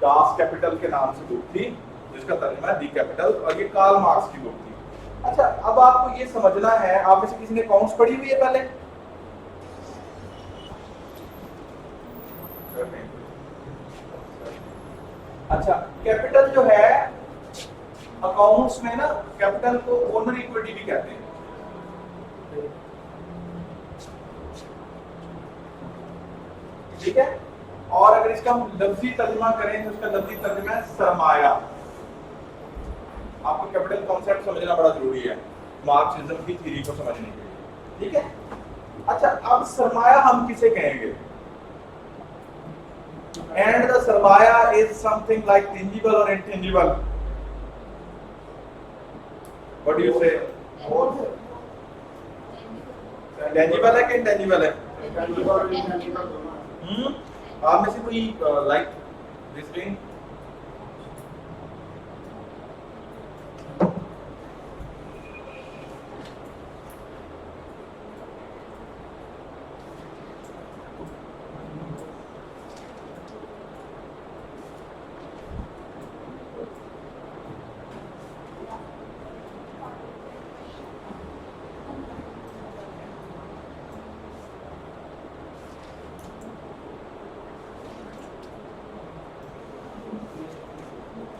Das Kapital के नाम से बुक थी, जिसका तर्जुमा है दी कैपिटल, और ये कार्ल मार्क्स की बुक थी। अच्छा, अब आपको ये समझना है, आप में से किसी ने अकाउंट्स पढ़ी हुई है पहले? अच्छा, कैपिटल जो है अकाउंट्स में ना, कैपिटल को ओनर इक्विटी भी कहते हैं। ठीक है, और अगर इसका हम लफ्जी तर्जुमा करें तो इसका लफ्जी तर्जुमा है सरमाया। आपको कैपिटल कॉन्सेप्ट समझना बड़ा जरूरी है मार्क्सिज्म की थ्योरी को समझने के लिए। ठीक है, अच्छा, अब सरमाया हम किसे कहेंगे? एंड द सरमाया इज समथिंग लाइक टेंजिबल और intangible. What do you say? Tangible है कि इनटेंजिबल है? आप में से कोई लाइक दिस थिंग?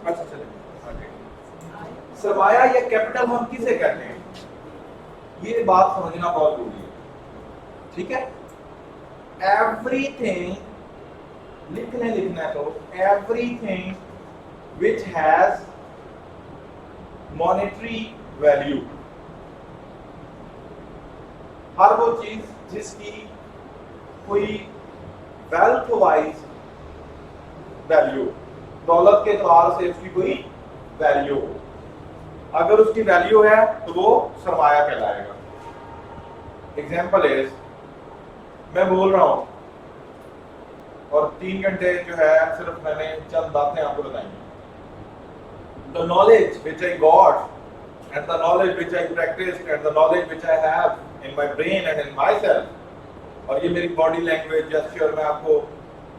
अच्छा, चलिए सरमाया या कैपिटल हम किसे कहते हैं, ये बात समझना बहुत जरूरी है। ठीक है, एवरीथिंग लिखना है तो everything which has monetary value, हर वो चीज जिसकी कोई वेल्थ वाइज वैल्यू, दौलत के एतबार से उसकी कोई वैल्यू, अगर उसकी वैल्यू है तो वो सरमाया कहलाएगा। एग्जाम्पल इज, मैं बोल रहा हूं और 3 घंटे जो है सिर्फ मैंने चंद बातें आपको बताई। The knowledge which I got and the knowledge which I practised and the knowledge which I have in my brain and in my self, और ये मेरी बॉडी लैंग्वेज जेस्चर, मैं आपको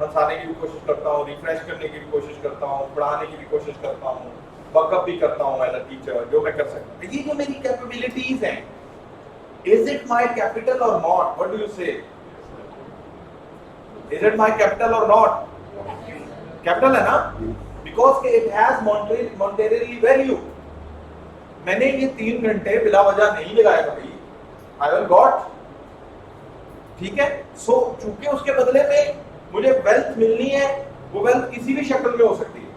हंसाने की भी कोशिश करता हूँ, रिफ्रेश करने की भी कोशिश करता हूँ, पढ़ाने की भी कोशिश करता हूँ, बकअप भी करता हूँ एज अ टीचर, जो मैं कर सकता हूँ। ये जो मेरी कैपेबिलिटीज हैं, इज इट माय कैपिटल और नॉट? व्हाट डू यू से? इज इट माय कैपिटल और नॉट? कैपिटल है ना, because it has monetary value. मैंने ये 3 घंटे बिला वजह नहीं लगाए भाई, आई हैव गॉट। ठीक है, सो चूंकि उसके बदले में मुझे वेल्थ मिलनी है, वो वेल्थ किसी भी शक्ल में हो सकती है।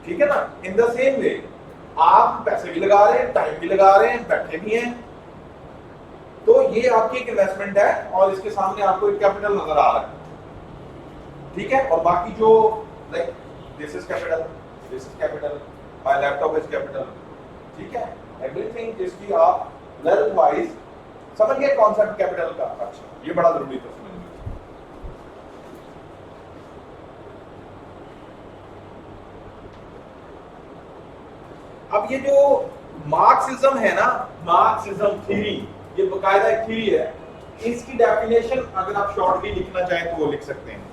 ठीक है ना, इन द सेम वे आप पैसे भी लगा रहे हैं, टाइम भी लगा रहे हैं, बैठे भी हैं, तो ये आपकी एक इन्वेस्टमेंट है और इसके सामने आपको एक कैपिटल नजर आ रहा है। ठीक है, और बाकी जो like this is capital, this is capital, my laptop is capital. ठीक है, एवरीथिंग जिसकी आप वेल्थ वाइज समझ गए कॉन्सेप्ट कैपिटल का। अच्छा, ये बड़ा जरूरी था समझना। अब ये जो मार्क्सिज्म है ना, मार्क्सिज्म थ्योरी, ये बकायदा एक थ्योरी है। इसकी डेफिनेशन अगर आप शॉर्टली लिखना चाहें तो वो लिख सकते हैं,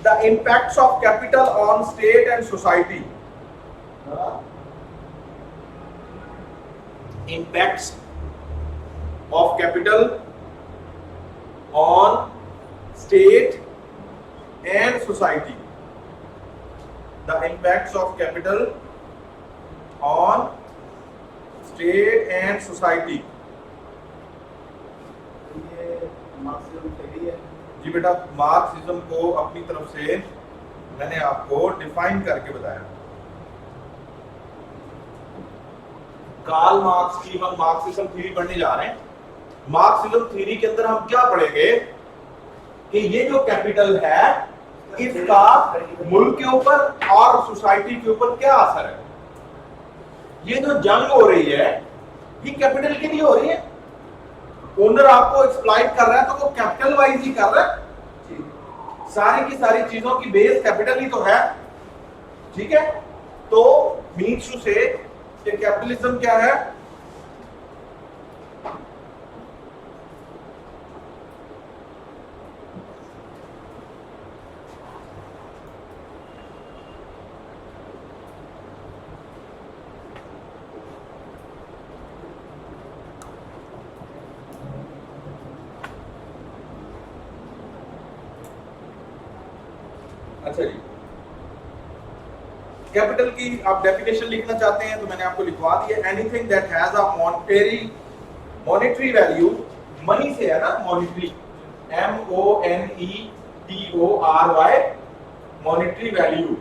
the impacts of capital on state and society. impacts of capital on state and society, the impacts of capital on state and society। ये मार्क्सिज्म थ्योरी है जी बेटा, मार्क्सिज्म को अपनी तरफ से मैंने आपको डिफाइन करके बताया। कार्ल मार्क्स की हम मार्क्सिज्म थ्योरी पढ़ने जा रहे हैं। मार्क्सिज्म थ्योरी के अंदर हम क्या पढ़ेंगे कि ये जो कैपिटल है इसका मुल्क के ऊपर और सोसाइटी के ऊपर क्या असर है। ये जो जंग हो रही है ये कैपिटल के लिए हो रही है। ओनर आपको एक्सप्लॉइट कर रहा है तो वो कैपिटल वाइज ही कर रहा है। सारी की सारी चीजों की बेस कैपिटल ही तो है। ठीक है, तो मीन्स टू से कि कैपिटलिज्म क्या है? अच्छा जी, कैपिटल की आप डेफिनेशन लिखना चाहते हैं तो मैंने आपको लिखवा दी है, anything that has a monetary value, money से है ना मॉनेटरी, MONETORY, मॉनेटरी वैल्यू,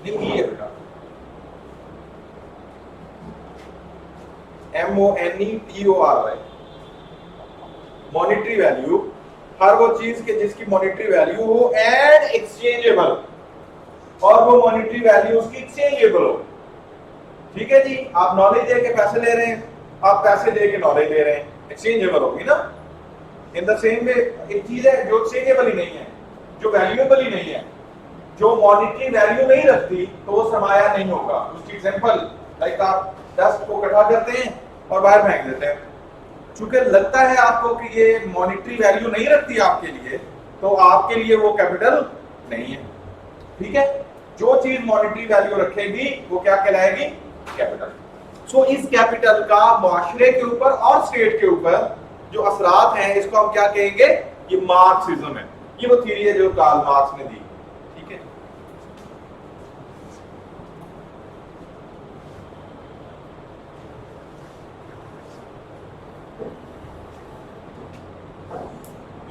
नहीं ये है बेटा, MONETORY, मॉनेटरी वैल्यू, हर वो चीज के जिसकी मॉनेटरी वैल्यू हो एंड एक्सचेंजेबल, और वो मॉनेटरी वैल्यू उसकी एक्सचेंजेबल हो। ठीक है जी, आप नॉलेज दे के पैसे ले रहे हैं, आप पैसे दे के नॉलेज दे रहे हैं, एक्सचेंजेबल होगी ना। इन द सेम वे एक चीज है जो एक्सचेंजेबल ही नहीं है, जो वैल्यूएबल ही नहीं है, जो मॉनेटरी वैल्यू नहीं रखती, तो वो सरमाया नहीं होगा। उसकी एग्जांपल लाइक आप 10 को इकट्ठा करते हैं और बाहर फेंक देते हैं, चूंकि लगता है आपको कि ये मॉनेटरी वैल्यू नहीं रखती आपके लिए, तो आपके लिए वो कैपिटल नहीं है। ठीक है, जो चीज मॉनेटरी वैल्यू रखेगी वो क्या कहलाएगी, कैपिटल। सो इस कैपिटल का माशरे के ऊपर और स्टेट के ऊपर जो असरात हैं, इसको हम क्या कहेंगे, ये मार्क्सिज्म है। ये वो थ्योरी है जो कार्ल मार्क्स ने दी। ठीक है,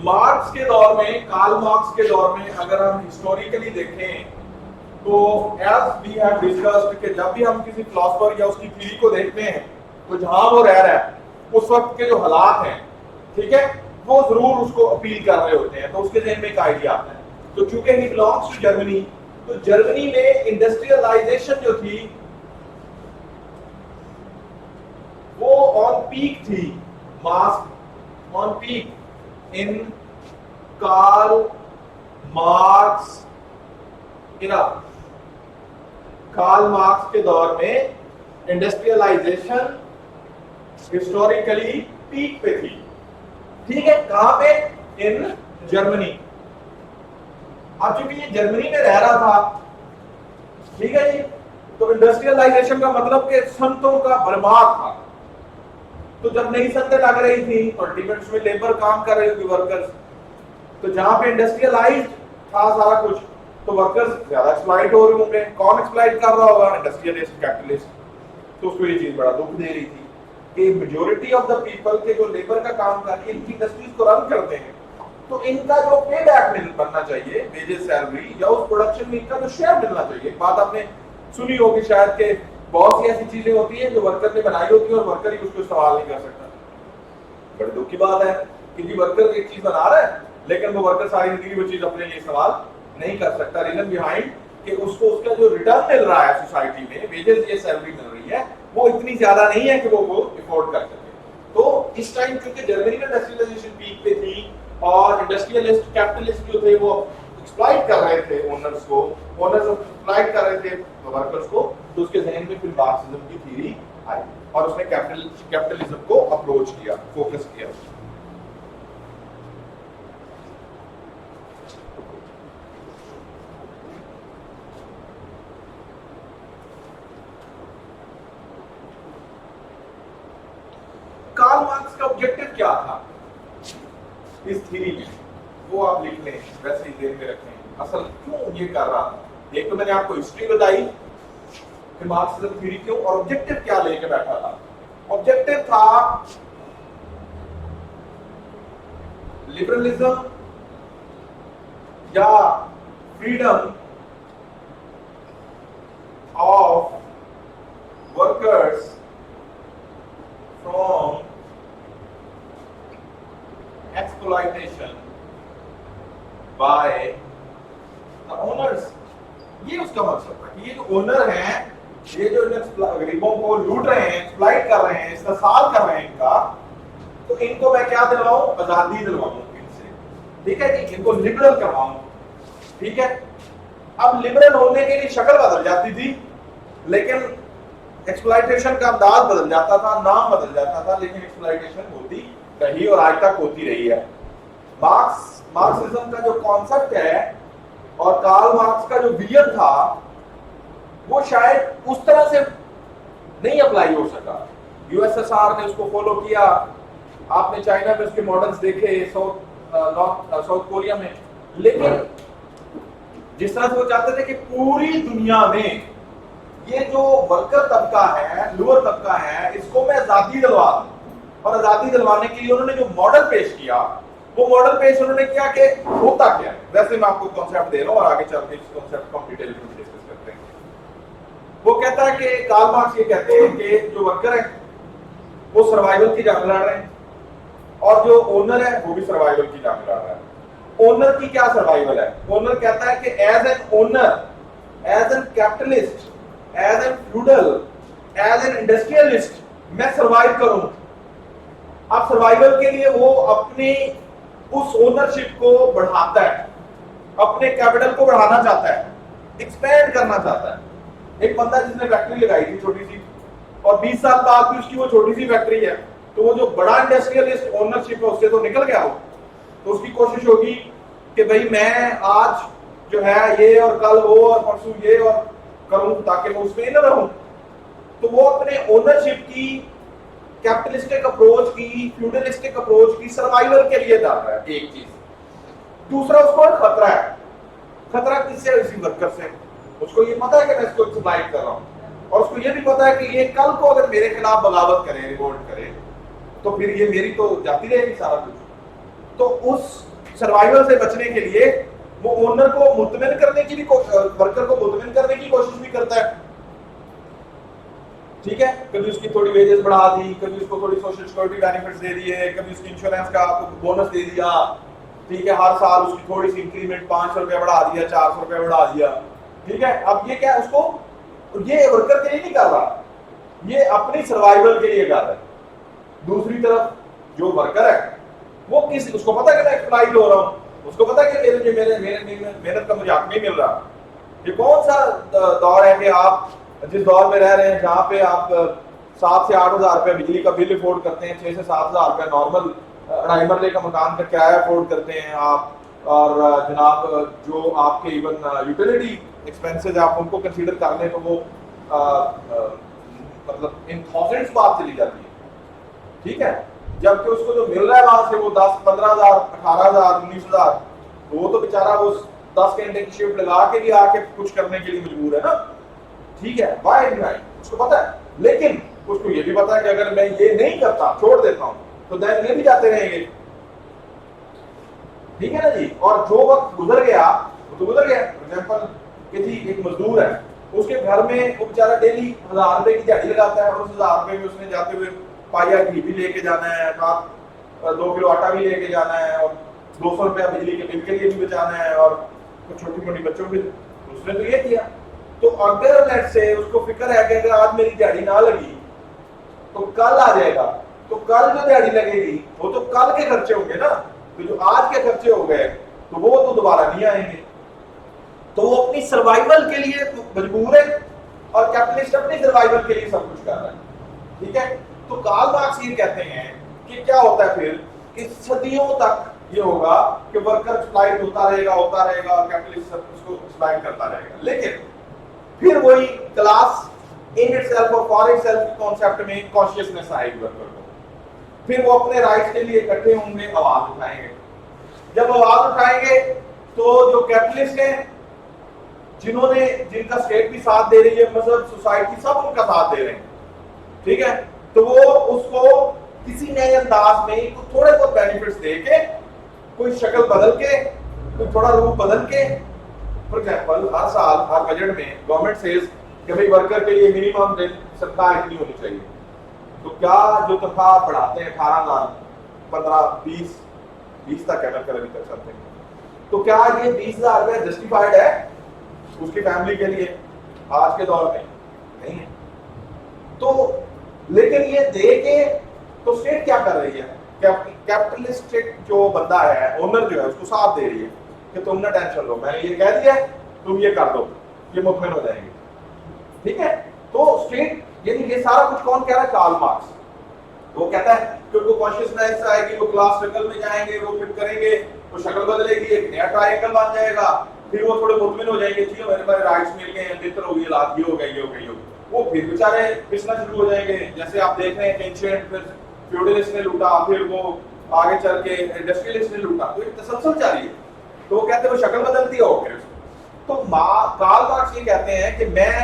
मार्क्स के दौर में, कार्ल मार्क्स के दौर में अगर हम हिस्टोरिकली देखें तो एज वी हैव डिस्कस्ड कि जब भी हम किसी फिलोसोफर या उसकी थ्योरी को देखते हैं तो जहां वो रह रहा है उस वक्त के जो हालात हैं, ठीक है, वो जरूर उसको अपील कर रहे होते हैं, तो उसके जहन में एक आइडिया आता है। तो चूंकि ही बिलोंग्स टू जर्मनी, तो जर्मनी में इंडस्ट्रियलाइजेशन जो थी वो ऑन पीक थी, Marx on peak in Karl Marx era. Karl Marx के दौर में इंडस्ट्रियलाइजेशन हिस्टोरिकली पीक पे थी। ठीक है, कहां पे, इन जर्मनी। अब चूंकि ये जर्मनी में रह रहा था, ठीक है जी, तो इंडस्ट्रियलाइजेशन का मतलब कि संतों का बर्बाद था। तो जब नई संतें लग रही थी तो अल्टीमेट में लेबर काम कर रही थी, वर्कर्स, तो जहां पे इंडस्ट्रियलाइज था सारा कुछ, तो वर्कर्स ज्यादा एक्सप्लॉइट हो रहे होंगे। कौन एक्सप्लॉइट कर रहा होगा, इंडस्ट्रियलिस्ट, कैपिटलिस्ट। तो उसको ये चीज बड़ा दुख दे रही थी कि मेजॉरिटी ऑफ द पीपल के जो लेबर का काम करके इनकी इंडस्ट्रीज को रन करते हैं, तो इनका जो पे बैक मिल बनना चाहिए, वेजेस, सैलरी, या उस प्रोडक्शन में इनका जो शेयर मिलना चाहिए। बात आपने सुनी होगी शायद कि बहुत सी ऐसी चीजें होती हैं जो वर्कर ने बनाई होती है और वर्कर ही उसको इस्तेमाल नहीं कर सकता। बड़ी दुख की बात है कि जी वर्कर एक चीज बना रहा है लेकिन वो वर्कर सारी जिंदगी वो चीज अपने लिए इस्तेमाल नहीं कर सकता। रीजन बिहाइंड कि उसको उसका जो रिटर्न मिल रहा है सोसाइटी में, वेजेस या सैलरी मिल रही है, वो इतनी ज्यादा नहीं है कि वो अफोर्ड कर सके। तो इस टाइम क्योंकि जर्मनी में इंडस्ट्रियलाइजेशन पीक पे थी और इंडस्ट्रियलिस्ट, कैपिटलिस्ट जो थे वो एक्सप्लॉइट कर रहे थे ओनर्स को, ओनर्स एक्सप्लॉइट कर रहे थे वर्कर्स को, तो उसके जहन में फिर मार्क्सिज्म की थ्योरी आई और उसने कैपिटलिज्म को अप्रोच किया, फोकस किया। कार्ल मार्क्स का ऑब्जेक्टिव क्या था इस थ्योरी में, वो आप लिख लें, वैसे ही देख में रखें असल क्यों ये कर रहा था। एक तो मैंने आपको हिस्ट्री बताई कि मार्क्सिज्म थ्योरी क्यों, और ऑब्जेक्टिव क्या लेके बैठा था। ऑब्जेक्टिव था लिबरलिज्म या freedom of workers from exploitation by the owners. ये उसका मकसद था कि ये जो ओनर हैं, ये जो गरीबों को लूट रहे हैं, एक्सप्लॉइट कर रहे हैं, इस्तेसाल कर रहे हैं इनका, तो इनको मैं क्या दिलवाऊं, आजादी दिलवाऊं इनसे। ठीक है जी, इनको लिबरल करवाऊं। ठीक है, अब लिबरल होने के लिए शक्ल बदल जाती थी, लेकिन एक्सप्लॉइटेशन का अंदाज बदल जाता था, नाम बदल जाता था, लेकिन एक्सप्लॉइटेशन होती रही और आज तक होती रही है। मार्क्सिज्म का जो कॉन्सेप्ट है और कार्ल मार्क्स का जो विजन था वो शायद उस तरह से नहीं अप्लाई हो सका। यूएसएसआर ने उसको फॉलो किया, आपने चाइना में उसके मॉडल्स देखे, साउथ कोरिया में लेकिन जिस तरह से वो चाहते थे कि पूरी दुनिया में ये जो वर्कर तबका है, लोअर तबका है, इसको मैं आजादी दिलवा दूं, और आजादी दिलवाने के लिए उन्होंने जो मॉडल पेश किया, वो मॉडल पेश उन्होंने किया कि होता क्या है। वैसे मैं आपको कॉन्सेप्ट दे रहा हूं और आगे चल के इस कॉन्सेप्ट को डिटेल में डिस्कस करते हैं। वो कहता है कि कार्ल मार्क्स ये कहते हैं कि जो वर्कर है वो सर्वाइवल की जंग लड़ रहे हैं, और जो ओनर है वो भी सर्वाइवल की जंग लड़ रहा है। ओनर की क्या सर्वाइवल है? ओनर कहता है कि as an owner, as an capitalist, as an feudal, as an industrialist मैं सर्वाइव करूं। अब सर्वाइवल के लिए वो अपनी उस ओनरशिप को बढ़ाता है, अपने कैपिटल को बढ़ाना चाहता है, एक्सपेंड करना चाहता है। एक बंदा जिसने फैक्ट्री लगाई थी छोटी सी, और 20 साल बाद भी उसकी वो छोटी सी फैक्ट्री है, तो वो जो बड़ा इंडस्ट्रियलिस्ट ओनरशिप है उससे तो निकल गया हो, तो उसकी कोशिश होगी कि भाई मैं आज जो है ये और कल वो और परसों ये और करूं ताकि मैं उसमें न रहूं। तो वो अपने ओनरशिप की, कैपिटलिस्टिक अप्रोच की, फ्यूडलिस्टिक अप्रोच की सर्वाइवल के लिए डाल रहा है एक चीज। दूसरा उसको खतरा है। खतरा किससे? इसी वर्कर से। उसको ये पता है कि मैं इसको एक्सप्लॉइट कर रहा हूं, और उसको ये भी पता है कि ये कल को अगर मेरे खिलाफ बगावत करे, रिवोल्ट करे, तो फिर ये मेरी तो जाती रहेगी सारा कुछ। तो उस सर्वाइवल से बचने के लिए वो ओनर को मुतमिन करने की भी, वर्कर को मुतमिन करने की कोशिश भी करता है। ठीक है, कभी उसकी थोड़ी वेजेस बढ़ा दी, कभी उसको थोड़ी सोशल सिक्योरिटी बेनिफिट्स दे दिए, कभी उसकी इंश्योरेंस का बोनस दे दिया। ठीक है, हर साल उसकी थोड़ी सी इंक्रीमेंट 500 रुपया बढ़ा दिया, 400 रुपया बढ़ा दिया। ठीक है, अब ये क्या उसको, ये वर्कर के लिए नहीं कर रहा, ये अपनी सर्वाइवल के लिए कर रहा है। दूसरी तरफ जो वर्कर है वो किस, उसको पता है कि मैं एक्सप्लॉइट हो रहा हूं, उसको पता है कि मेरे मेहनत का मुझे हक नहीं मिल रहा। ये कौन सा दौर है कि आप जिस दौर में रह रहे हैं जहां पे आप 7 से 8 हजार रुपए बिजली का बिल अफोर्ड करते हैं, 6 से 7 हजार रुपए नॉर्मल 2.5 मरले का मकान का किराया अफोर्ड करते हैं आप, और जनाब जो आपके इवन यूटिलिटी एक्सपेंसेस आप उनको कंसीडर कर लें तो वो मतलब इन थाउजेंड्स बात चली जाती है। ठीक है, जबकि उसको जो मिल रहा है वहां से वो 10, 15 हजार, 18 हजार, 19 हजार, तो वो तो बेचारा वो 10 घंटे की शिफ्ट लगा के भी आके कुछ करने के लिए मजबूर है ना। ठीक है, वाई राइट, उसको पता है। लेकिन उसको ये भी पता है कि अगर मैं ये नहीं करता, छोड़ देता हूं, तो दिन ये भी जाते रहेंगे। ठीक है ना जी। और जो वक्त गुजर गया वो तो गुजर गया। फॉर एग्जाम्पल कि जी एक मजदूर है, उसके घर में वो बेचारा डेली 1000 रुपए की दिहाड़ी लगाता है, और उस 1000 रुपए में उसने जाते हुए पाया घी भी लेके जाना है, 2 किलो आटा भी लेके जाना है, और 200 रुपया बिजली के बिल के लिए भी बचाना है, और कुछ छोटी मोटी बच्चों के, उसने तो ये किया। तो अगर लेट से उसको फिक्र है कि अगर आज मेरी दिहाड़ी ना लगी तो कल आ जाएगा, तो कल जो दिहाड़ी लगेगी वो तो कल के खर्चे होंगे ना, तो जो आज के खर्चे हो गए तो वो तो दोबारा नहीं आएंगे। तो वो अपनी सर्वाइवल के लिए मजबूर है, और कैपिटलिस्ट अपनी सर्वाइवल के लिए सब कुछ कर रहा है। ठीक है, तो कार्ल मार्क्स ये कहते हैं कि क्या होता है फिर कि सदियों तक ये होगा कि वर्कर एक्सप्लॉइट होता रहेगा, और कैपिटलिस्ट उसको एक्सप्लॉइट करता रहेगा। लेकिन फिर वही क्लास इन इटसेल्फ और फॉर इटसेल्फ कॉन्सेप्ट में कॉन्शियसनेस आएगी वर्कर को। फिर वो अपने राइट्स के लिए इकट्ठे होंगे, आवाज उठाएंगे। जब आवाज उठाएंगे तो जो कैपिटलिस्ट हैं, जिन्होंने, जिनका स्टेट भी साथ दे रही है, मतलब सोसाइटी सब उनका साथ दे रहे हैं, ठीक है, तो वो उसको किसी नए अंदाज में थोड़े बहुत बेनिफिट्स दे के, कोई शक्ल बदल के, कोई थोड़ा रूप बदल के, फॉर एग्जाम्पल हर साल हर बजट में गवर्नमेंट सेज कि भाई वर्कर के लिए मिनिमम तनख्वाह इतनी होनी चाहिए। तो क्या जो तनख्वाह बढ़ाते हैं 18,000, 15, 20 तक है अभी तक चलते हैं, तो क्या ये 20,000 रुपए जस्टिफाइड है उसकी फैमिली के लिए आज के दौर में? नहीं है। तो लेकिन ये दे के तो स्टेट क्या कर रही है? कैपिटलिस्टिक जो बंदा है, ओनर जो है, उसको साथ दे रही है कि तुम ना टेंशन लो, मैंने ये कह दिया, तुम ये कर दो, ये मुतमिन हो जाएंगे। ठीक है, तो स्टेट, यानी ये सारा कुछ कौन कह रहा है? Karl Marx. वो कहता है कि उनको कॉन्शियसनेस आएगी, वो क्लास सर्कल में जाएंगे, वो फिर करेंगे, वो शक्ल बदलेगी, एक नया ट्रायंगल बन जाएगा, फिर वो थोड़े मुतमिन हो जाएंगे, ठीक है मेरे पास राइट्स मिल गए हैं, बेहतर हो गई हालात, ये हो गई, ये हो गई, वो फिर बेचारे पिसना शुरू हो जाएंगे। जैसे आप देख रहे हैं कि एंशिएंट फिर फ्यूडलिस्ट ने लूटा, फिर वो आगे चल के इंडस्ट्रियलिस्ट ने लूटा, तो एक तसलसल जारी है। तो वो कहते हैं वो शक्ल बदलती है ओके। तो कार्ल मार्क्स ये कहते हैं कि मैं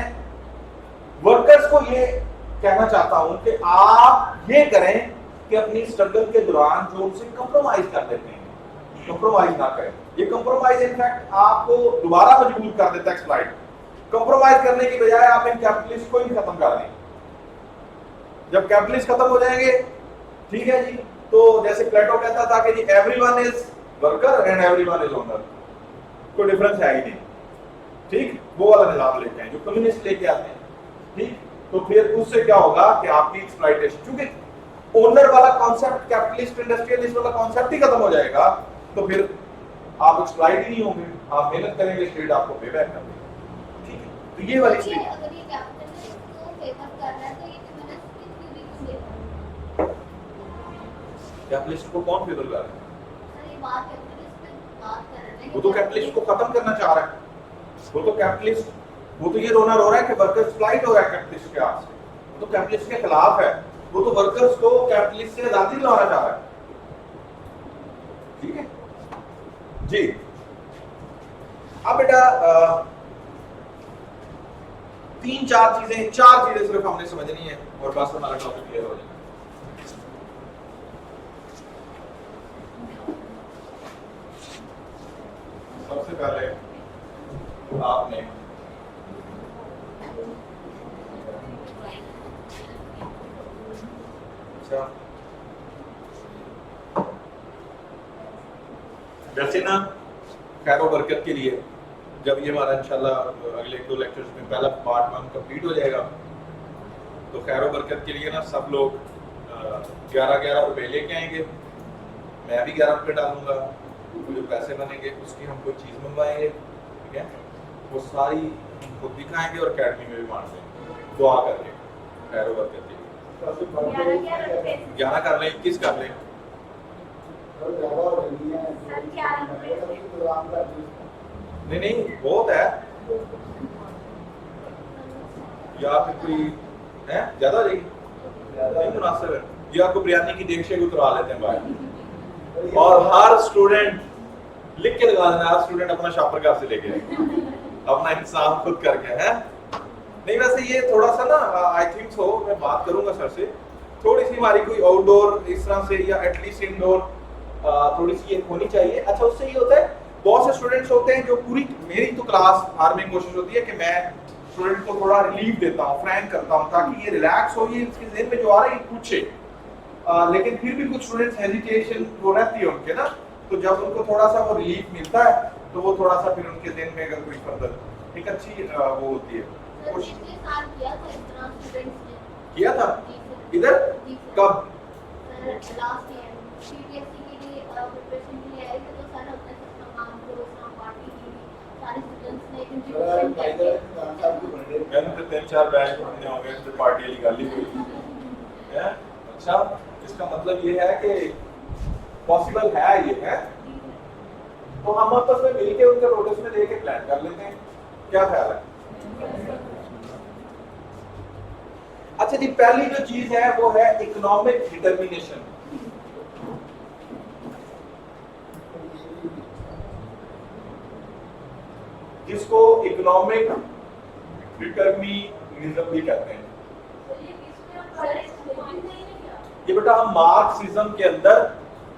वर्कर्स को ये कहना चाहता हूं कि आप ये करें कि अपनी स्ट्रगल के दौरान जो उनसे कंप्रोमाइज कर देते हैं, कंप्रोमाइज ना करें। ये कंप्रोमाइज इनफैक्ट आपको दोबारा मजबूर कर देता है एक्सप्लॉइट। कंप्रोमाइज करने की बजाय आप इन कैपिटलिस्ट को ही खत्म कर दें। जब कैपिटलिस्ट खत्म हो जाएंगे, ठीक है जी, तो जैसे प्लेटो कहता था कि जी everyone is worker and everyone is owner, कोई डिफरेंस है ही नहीं, ठीक, वो वाला निजाम लेके आए जो कम्युनिस्ट लेके आते हैं, ठीक। तो फिर उससे क्या होगा कि आपकी एक्सप्लॉइटेशन, क्योंकि ओनर वाला कॉन्सेप्ट, कैपिटलिस्ट इंडस्ट्रियलिस्ट वाला कॉन्सेप्ट ही खत्म हो जाएगा, तो फिर आप एक्सप्लॉइट ही नहीं होंगे, आप मेहनत करेंगे, स्टेट आपको पे बैक कर देगी, ठीक है। तो ये वाली चीज, अगर ये कैपिटलिस्ट को फेवर कर रहा है तो ये फेमिनिस्ट की थ्योरी क्यों दे रहा है? कैपिटलिस्ट को कौन फेवर कर रहा है? सर ये बात कैपिटलिस्ट पे बात कर रहे हैं, वो तो कैपिटलिस्ट को खत्म करना चाह रहा है। वो तो कैपिटलिस्ट, वो तो ये रोना रो रहा है कि वर्कर्स एक्सप्लॉइट हो रहा है कैपिटलिस्ट के हाथ से। वो तो कैपिटलिस्ट के खिलाफ है, वो तो वर्कर्स को कैपिटलिस्ट से आजादी दिलाना चाह रहा है, ठीक है जी। अब बेटा चार चीजें सिर्फ हमने समझनी है और बस हमारा टॉपिक क्लियर हो जाएगा। सबसे पहले आपने अच्छा, जैसे ना खैरो बरकत के लिए जब ये हमारा इंशाल्लाह अगले 2 लेक्चर्स में पहला पार्ट 1 कंप्लीट हो जाएगा, तो खैरो बरकत के लिए ना सब लोग 11-11 रुपए लेके आएंगे, मैं भी 11 रुपए डालूंगा, जो पैसे बनेंगे उसकी हम कोई चीज़ मंगवाएंगे, ठीक है, वो सारी खुद भी खाएंगे और अकेडमी में भी बांट देंगे दुआ करके खैरो बरकत के लिए। 11 कर लें, 21 कर लें, नहीं नहीं बहुत है, या फिर कोई है ज्यादा हो जाएगी, नहीं मुनासिब है, या आपको बिरयानी की देख शेक उतरा लेते हैं बाहर, और हर स्टूडेंट लिख के लगा देना, हर स्टूडेंट अपना शॉपर घर से लेके अपना इंतजाम खुद करके है। नहीं वैसे ये थोड़ा सा ना आई थिंक सो, मैं बात करूंगा सर से, थोड़ी सी हमारी कोई आउटडोर इस तरह से या एटलीस्ट इनडोर थोड़ी सी ये होनी चाहिए। अच्छा उससे ये होता है बहुत से स्टूडेंट्स होते हैं जो पूरी, मेरी तो क्लास हर में कोशिश होती है कि मैं स्टूडेंट को थोड़ा रिलीफ देता हूँ, फ्रैंक करता हूँ, ताकि ये रिलैक्स हो, ये इसके ज़हन में जो आ रहा है ये पूछे, लेकिन फिर भी कुछ स्टूडेंट्स हेजिटेशन वो रहती है उनके ना, तो जब उनको थोड़ा सा वो रिलीफ मिलता है तो वो थोड़ा सा फिर उनके ज़हन में अगर कोई फर्दर एक अच्छी वो होती है। पिछले साल किया था इस तरह स्टूडेंट्स ने, किया था इधर कब? लास्ट ईयर सीबीएसई के लिए प्रिपरेशन के लिए आए थे, तो सर अपने सामान को उसना पार्टी की सारे स्टूडेंट्स ने कंट्रीब्यूशन किया। मैंने तो 3-4 बैच पढ़ने होंगे तो पार्टी वाली गाली हुई है। अच्छा इसका मतलब ये है कि पॉसिबल है, ये है, तो हम आपस में मिलके उनके नोटिस में लेके प्लान कर लेते हैं, क्या ख्याल है? अच्छा जी, पहली जो चीज है वो है इकोनॉमिक डिटर्मिनेशन। जिसको इकोनॉमिक डिटर्मिनिज्म भी कहते हैं। ये बेटा हम मार्क्सिज्म के अंदर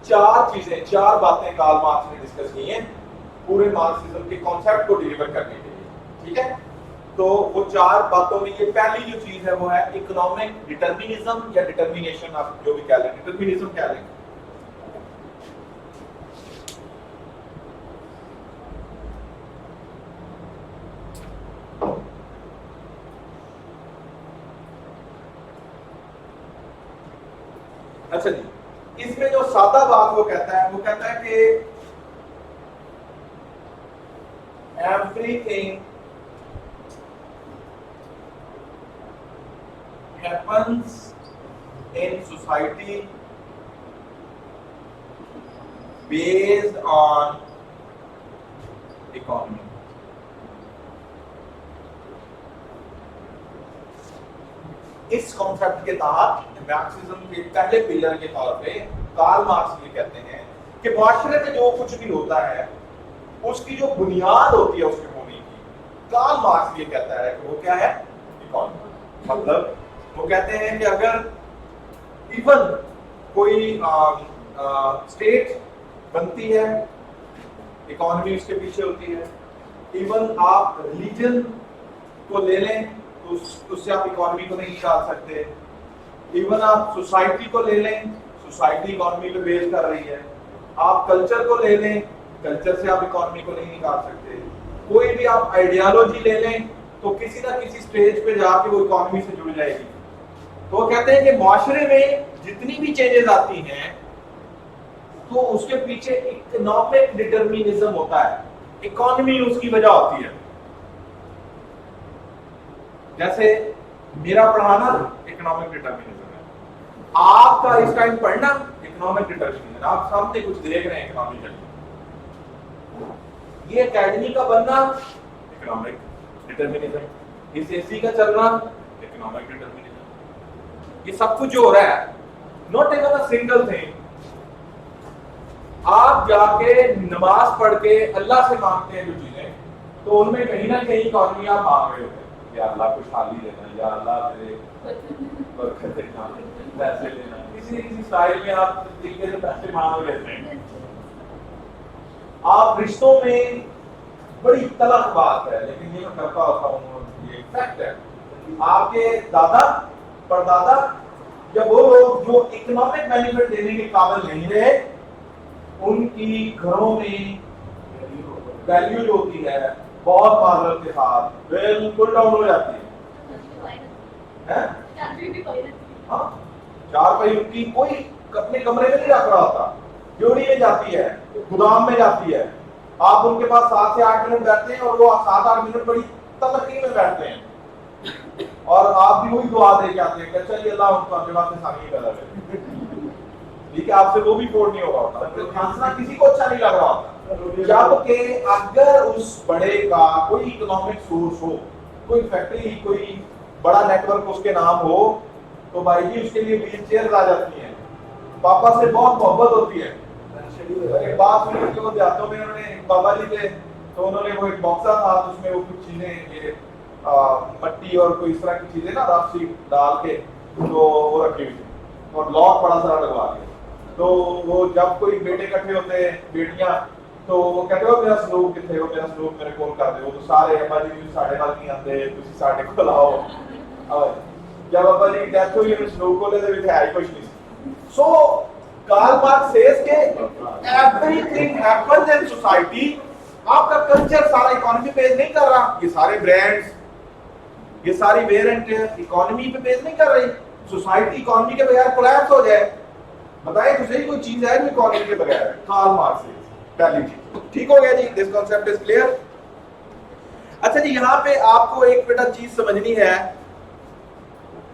4 बातें कार्ल मार्क्स ने डिस्कस की हैं पूरे मार्क्सिज्म के कॉन्सेप्ट को डिलीवर करने के लिए, ठीक है। तो वो 4 बातों में ये पहली जो चीज है वो है इकोनॉमिक डिटर्मिनिज्म या डिटर्मिनेशन, आप जो भी कह लें, डिटर्मिनिज्म कह लें। अच्छा जी, इसमें जो सादा बात वो कहता है कि everything happens in society based on economy. इस कॉन्सेप्ट के तहत मार्क्सिज्म के पहले पिलर के तौर पे कार्ल मार्क्स ये कहते हैं कि माशरे में जो कुछ भी होता है उसकी जो बुनियाद होती है उसके होने की, कार्ल मार्क्स ये कहता है कि वो क्या है, इकोनॉमी। मतलब वो कहते हैं कि अगर इवन कोई स्टेट बनती है, इकोनॉमी उसके पीछे होती है। इवन आप रिलीजन को ले लें तो उससे आप इकोनॉमी को नहीं निकाल सकते। इवन आप सोसाइटी को ले लें, सोसाइटी इकोनॉमी पे बेस कर रही है। आप कल्चर को ले लें, कल्चर से आप इकोनॉमी को नहीं निकाल सकते। कोई भी आप आइडियोलॉजी ले लें तो किसी ना किसी स्टेज पे जाके वो इकोनॉमी से जुड़ जाएगी। तो वो कहते हैं कि माशरे में जितनी भी चेंजेस आती हैं तो उसके पीछे इकोनॉमिक डिटरमिनिज्म होता है, इकोनॉमी उसकी वजह होती है। जैसे मेरा पढ़ाना इकोनॉमिक डिटरमिनिज्म है, आपका इस टाइम पढ़ना इकोनॉमिक डिटरमिनिज्म। आप सामने कुछ देख रहे हैं इकोनॉमिकली, ये एकेडमी का बनना इकोनॉमिक डिटरमिनिज्म, इस एसी का चलना इकोनॉमिक डिटरमिनिज्म। ये सब कुछ जो हो रहा है, not even a single thing. आप जाके नमाज पढ़ के अल्लाह से मांगते हैं जो चीजें, तो उनमें कहीं ना कहीं इकोनॉमी आप मांग रहे होते हैं, या अल्लाह खुशहाली देना, या अल्लाह तेरे बरकत देना, पैसे देना, किसी स्टाइल में आप तरीके से पैसे मांग लेते हैं। आप रिश्तों में बड़ी तलख बात है, लेकिन ये मैं करता होता हूँ, ये फैक्ट है। आपके दादा परदादा या वो लोग जो इकोनॉमिक बेनिफिट देने के काबिल नहीं रहे, उनकी घरों में वैल्यू जो होती है बहुत माजरत के साथ बिल्कुल डाउन हो जाती है। हाँ, चार पाई उनकी कोई अपने कमरे में नहीं रख रहा होता, ड्यूटी में जाती है, गोदाम में जाती है। आप उनके पास 7 से 8 मिनट बैठते हैं और वो 7-8 मिनट बड़ी तलखी में बैठते हैं, और आप भी वही दुआ दे के आते हैं, चलिए अल्लाह उनको अपने पास आसानी पैदा करे। ठीक है, आपसे वो भी फोड़ नहीं होगा होता, तो खांसना किसी को अच्छा नहीं लग रहा होता। जबकि अगर उस बड़े का कोई इकोनॉमिक सोर्स हो, कोई फैक्ट्री, कोई बड़ा नेटवर्क उसके नाम हो, तो भाई जी उसके लिए व्हील चेयर आ जाती है, पापा से बहुत मोहब्बत होती है। एक बात सुनी कि वो देहातों में उन्होंने बाबा जी थे, तो उन्होंने वो एक बॉक्सा था, उसमें वो कुछ चीजें ये मट्टी और कोई इस तरह की चीजें ना रफ सी डाल के तो वो रखी हुई थी, और लॉक बड़ा सारा लगवा के। तो वो जब कोई बेटे इकट्ठे होते हैं, बेटियां, तो वो कहते हो मेरा सलूक कितने हो, मेरा सलूक मेरे को कर दो, तो सारे अब्बा जी साढ़े नाल नहीं आते, तुसी साढ़े को लाओ। और जब अब्बा जी की डेथ हुई, उन्हें सलूक को लेते हुए है ही कुछ नहीं। सो कार्ल मार्क्स सेज के एवरीथिंग हैपेंस इन सोसाइटी। आपका कल्चर सारा इकोनॉमी पे बेस नहीं कर रहा, ये सारे ब्रांड्स, ये सारी वेरिएंट इकोनॉमी पे बेस नहीं कर रही। सोसाइटी इकोनॉमी के बगैर कोलैप्स हो जाए, बताइए तो सही कोई चीज है जो इकोनॉमी के बगैर है। कार्ल मार्क्स सेज पहली चीज, ठीक हो गया जी, दिस कांसेप्ट इज क्लियर। अच्छा जी, यहाँ पे आपको एक बेटा चीज समझनी है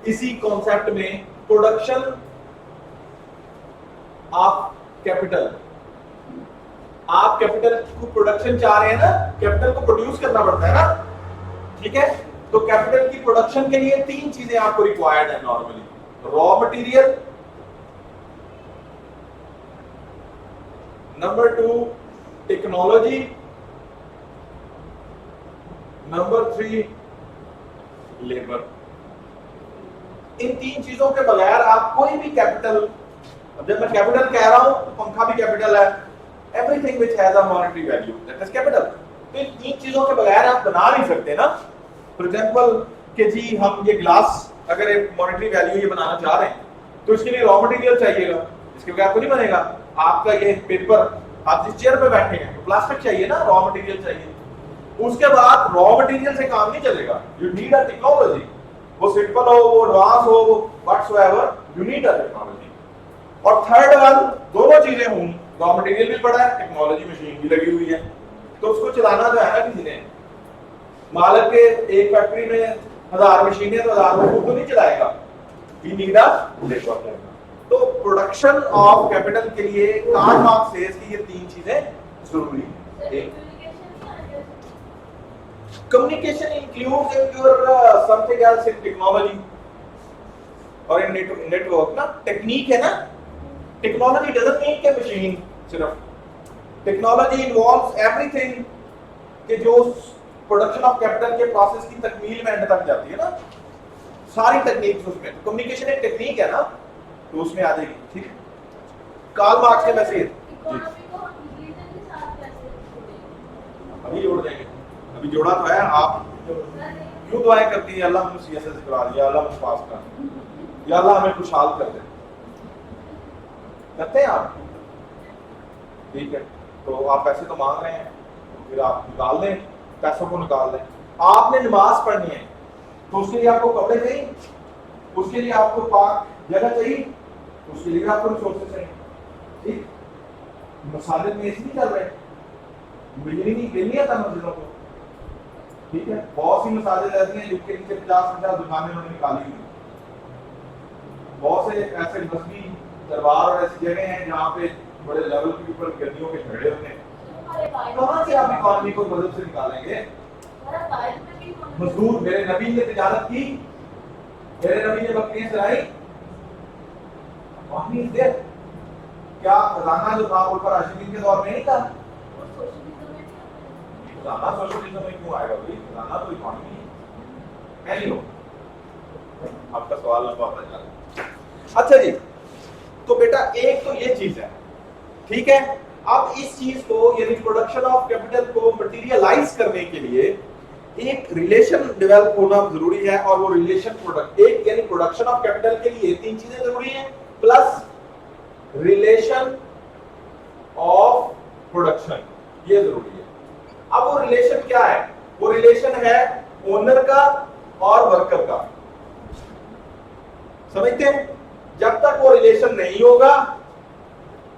इसी कॉन्सेप्ट में, प्रोडक्शन ऑफ कैपिटल। आप कैपिटल को प्रोडक्शन चाह रहे हैं ना, कैपिटल को प्रोड्यूस करना पड़ता है ना, ठीक है। तो कैपिटल की प्रोडक्शन के लिए 3 चीजें आपको रिक्वायर्ड है normally, raw material, number 2 technology, number 3 labour. इन 3 चीजों के बगैर आप कोई भी कैपिटल, जब मैं कैपिटल कह रहा हूं तो पंखा भी कैपिटल है, everything which has a monetary value that is capital. तो इन 3 चीजों के बगैर आप बना नहीं सकते ना। फॉर एग्जांपल कि जी हम ये ग्लास अगर एक मॉनेटरी वैल्यू ये बनाना चाह रहे हैं, तो इसके लिए रॉ मटेरियल चाहिएगा, इसके बगैर तो नहीं बनेगा। आपका ये पेपर, आप जिस चेयर पे बैठे हैं तो प्लास्टिक चाहिए ना, रॉ मटेरियल चाहिए। उसके बाद रॉ मटेरियल से काम नहीं चलेगा, यू नीड अ टेक्नोलॉजी। वो सिंपल हो, वो एडवांस हो, वो whatsoever, you need a technology. और थर्ड वन, दोनों चीजें हों, रॉ मटेरियल भी पड़ा है, टेक्नोलॉजी मशीन भी लगी हुई है, तो उसको चलाना जो है ना किसी ने, मालिक के एक फैक्ट्री में 1000 मशीनें तो 1000 लोग तो नहीं चलाएगा, वी नीड अ लेबर। तो प्रोडक्शन ऑफ कैपिटल के लिए कार्ल मार्क्स सेज कि ये 3 चीजें जरूरी है। Communication includes your something else in technology और इन नेटवर्क ना, टेक्निक है ना। टेक्नोलॉजी डजंट मीन के मशीन सिर्फ, टेक्नोलॉजी इन्वॉल्व्स एवरीथिंग कि जो प्रोडक्शन ऑफ कैपिटल के प्रोसेस की तकमील में एंड तक जाती है ना, सारी टेक्निक्स उसमें। कम्युनिकेशन एक टेक्निक है ना, तो उसमें आ जाएगी। ठीक है, कार्ल मार्क्स के मैसेज इकोनॉमी को हम रिलीजन के साथ कैसे जोड़ेंगे? अभी जोड़ देंगे, अभी जोड़ा तो है। आप क्यों दुआएं करती हैं, अल्लाह मुझे सीएसएस करा दिया, अल्लाह मुझे पास कर, या अल्लाह हमें खुशहाल कर दे, करते हैं आप? ठीक है, तो आप पैसे तो मांग रहे हैं, तो फिर आप निकाल लें, पैसों को निकाल लें। आपने नमाज पढ़नी है तो उसके लिए आपको कपड़े चाहिए, उसके लिए आपको पाक जगह चाहिए, उसके लिए आपको रिसोर्सेज चाहिए। ठीक, मसाजिद में एसी नहीं चल रहे, बिजली नहीं, बिल नहीं आता मस्जिदों को। ठीक है, बहुत सी मसाजिद ऐसी हैं जिनके नीचे 50-50 दुकानें उन्होंने निकाली हुई। बहुत से ऐसे मस्जिद दरबार और ऐसी जगह हैं जहाँ पे बड़े लेवल के ऊपर गद्दियों के झगड़े होते हैं। कहाँ से आप इकोनॉमी को मदद से निकालेंगे? मजदूर, मेरे नबी ने तिजारत की, मेरे नबी ने बकरियां चलाई, क्या खजाना जो था वो राशिदीन के दौर में नहीं था? खजाना सोशलिज्म में क्यों आएगा भाई? खजाना तो इकोनॉमी है। नहीं हो, आपका सवाल लंबा हो जाएगा। अच्छा जी, तो बेटा एक तो ये चीज है, ठीक है। अब इस चीज को यानी प्रोडक्शन ऑफ कैपिटल को मटेरियलाइज करने के लिए एक रिलेशन डेवलप होना जरूरी है, और वो रिलेशन प्रोडक्ट एक यानी प्रोडक्शन ऑफ कैपिटल के लिए 3 चीजें जरूरी हैं, प्लस रिलेशन ऑफ प्रोडक्शन, ये जरूरी है। अब वो रिलेशन क्या है? वो रिलेशन है ओनर का और वर्कर का। समझते हैं? जब तक वो रिलेशन नहीं होगा,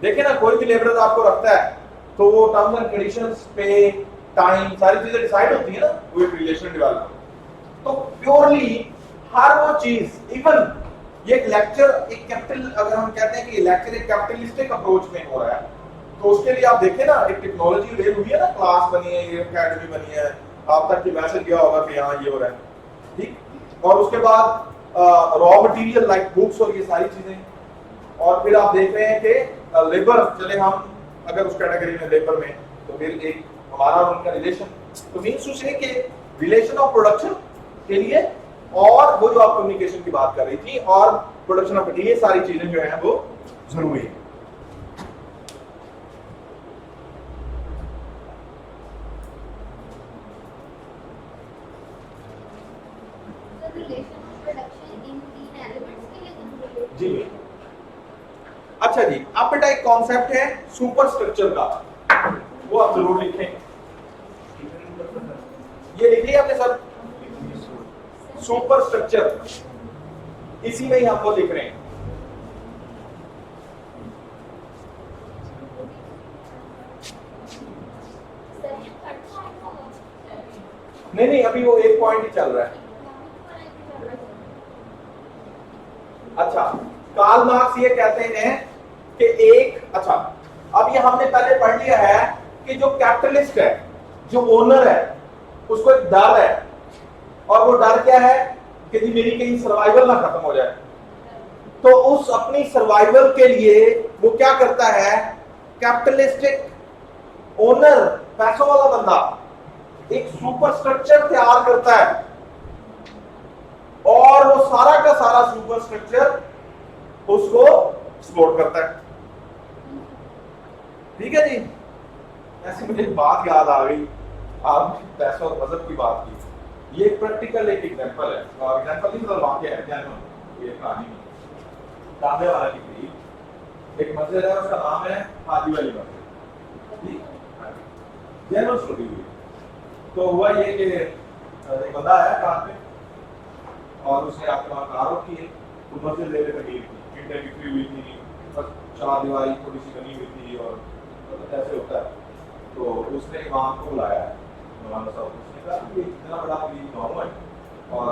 देखिए ना, कोई भी लेबर आपको रखता है तो वो टर्म्स एंड कंडीशंस, पे, टाइम, सारी चीजें डिसाइड होती है ना, वो एक रिलेशन डेवलप। तो प्योरली हर वो चीज, इवन ये एक लेक्चर, एक कैपिटल, अगर हम कहते हैं कि लेक्चर एक कैपिटलिस्टिक अप्रोच में हो रहा है, तो उसके लिए आप देखें ना, एक टेक्नोलॉजी रेल हुई है ना, क्लास बनी है, ये एकेडमी बनी है, आप तक ये मैसेज गया होगा कि यहाँ ये हो रहा है। ठीक, और उसके बाद रॉ मटेरियल लाइक बुक्स और ये सारी चीजें, और फिर आप देख रहे हैं कि लेबर, चले हम अगर उस कैटेगरी में लेबर में, तो फिर एक हमारा और उनका रिलेशन, तो मीन्स उसे कि रिलेशन ऑफ प्रोडक्शन के लिए, और वो जो आप कम्युनिकेशन की बात कर रही थी, और प्रोडक्शन ऑफ, ये सारी चीजें जो है वो जरूरी है। जी, अच्छा जी, अब बेटा एक कॉन्सेप्ट है सुपर स्ट्रक्चर का, वो आप जरूर लिखें। ये लिख लिया आपने सर? सुपर स्ट्रक्चर, इसी में ही हम वो लिख रहे हैं। नहीं, अभी वो एक पॉइंट ही चल रहा है। अच्छा, कार्ल मार्क्स ये कहते हैं कि एक, अच्छा, अब ये हमने पहले पढ़ लिया है कि जो कैपिटलिस्ट है, जो ओनर है, उसको एक डर है, और वो डर क्या है कि जी मेरी कहीं सर्वाइवल ना खत्म हो जाए। तो उस अपनी सर्वाइवल के लिए वो क्या करता है, कैपिटलिस्टिक ओनर, पैसों वाला बंदा एक सुपर स्ट्रक्चर तैयार करता है, और वो सारा का सारा सुपर स्ट्रक्चर उसको एक्सप्लोर करता है। ठीक है जी। ऐसे मुझे एक बात याद आ गई, आपने पैसा और मजहब की बात की, ये प्रैक्टिकल एक एग्जांपल है, और एग्जांपल नहीं मतलब वाकया है, जेन्युइन, ये कहानी नहीं, तांबे वाला की करीब एक मस्जिद है, उसका नाम है हाजी वाली मस्जिद, जेन्युइन स्टोरी हुई। तो हुआ ये कि एक बंदा है कार पे, और उसने आपके वहां कार रोकी है, तो मस्जिद ले लेकर गई थी, ईंटें बिखरी हुई थी, बस चार दीवारी थोड़ी सी बनी हुई थी, और ऐसे होता है। तो उसने इमाम को बुलाया, मौलाना साहब, उसने कहा कि इतना बड़ा गाँव है और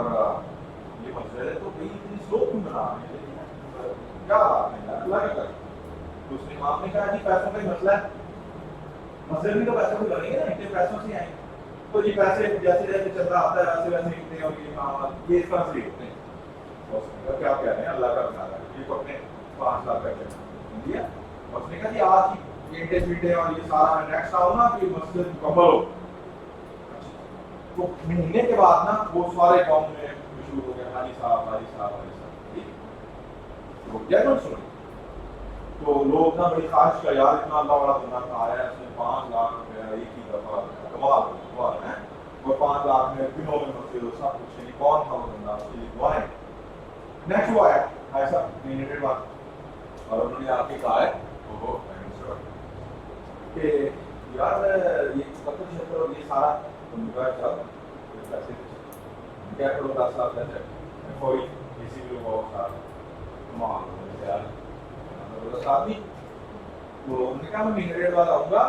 ये मस्जिद है, तो भाई इतनी स्लो क्यों बना रहे हैं, क्या अल्लाह क्या करे? तो उसने इमाम ने कहा जी पैसों का ही मसला है, मस्जिद भी तो पैसों से बनेंगे ना, इतने पैसों से आएंगे, तो जी पैसे जैसे जैसे चल रहा आता है वैसे वैसे इतने, और ये काम ये इस तरह से होते हैं। क्या कह रहे हैं, अल्लाह का बना रहा है, ये तो अपने 5 लाख पैसे दिया। और उसने कहा जी आज ईंटें पीटे और ये सारा नेक्स्ट आओ ना कि मस्जिद मुकम्मल हो, तो महीने के बाद ना वो सारे गांव में शुरू हो गया हाजी साहब हाजी साहब हाजी साहब, तो क्या सुन, तो लोग ना बड़ी ख्वाहिश का यार इतना अल्लाह वाला बंदा था आया, इसने 5 लाख रुपया एक ही दफा कमाल है, वो 5 लाख में दिनों में मस्जिद सब कुछ नहीं, कौन था वो बंदा, उसकी दुआएं। नेक्स्ट वो आया ऐसा महीने बाद, और उन्होंने आके कहा है ओहो कि यार ये पता चल और ये सारा उनका चल पैसे क्या करो 10 लाख है कोई किसी भी बहुत सारा कमाल यार आदमी, तो उन्होंने कहा मैं महीने बाद आऊंगा,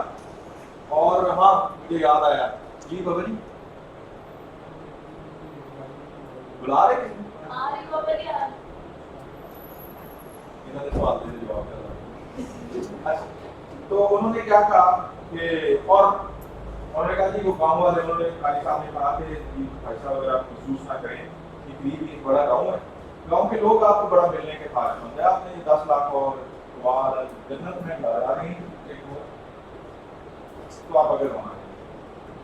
और हाँ मुझे याद आया जी बाबा जी बुला रहे किसी इन्होंने सवाल देने जवाब दिया। अच्छा, तो उन्होंने क्या कहा कि और उन्होंने कहा जी वो गांव वाले, उन्होंने काजी साहब ने कहा कि पैसा वगैरह महसूस ना करें कि करीब एक बड़ा गांव है, गांव के लोग आपको बड़ा मिलने के फायदेमंद है, आपने 10 लाख और जन्नत में लगा रही तो आप अगर वहाँ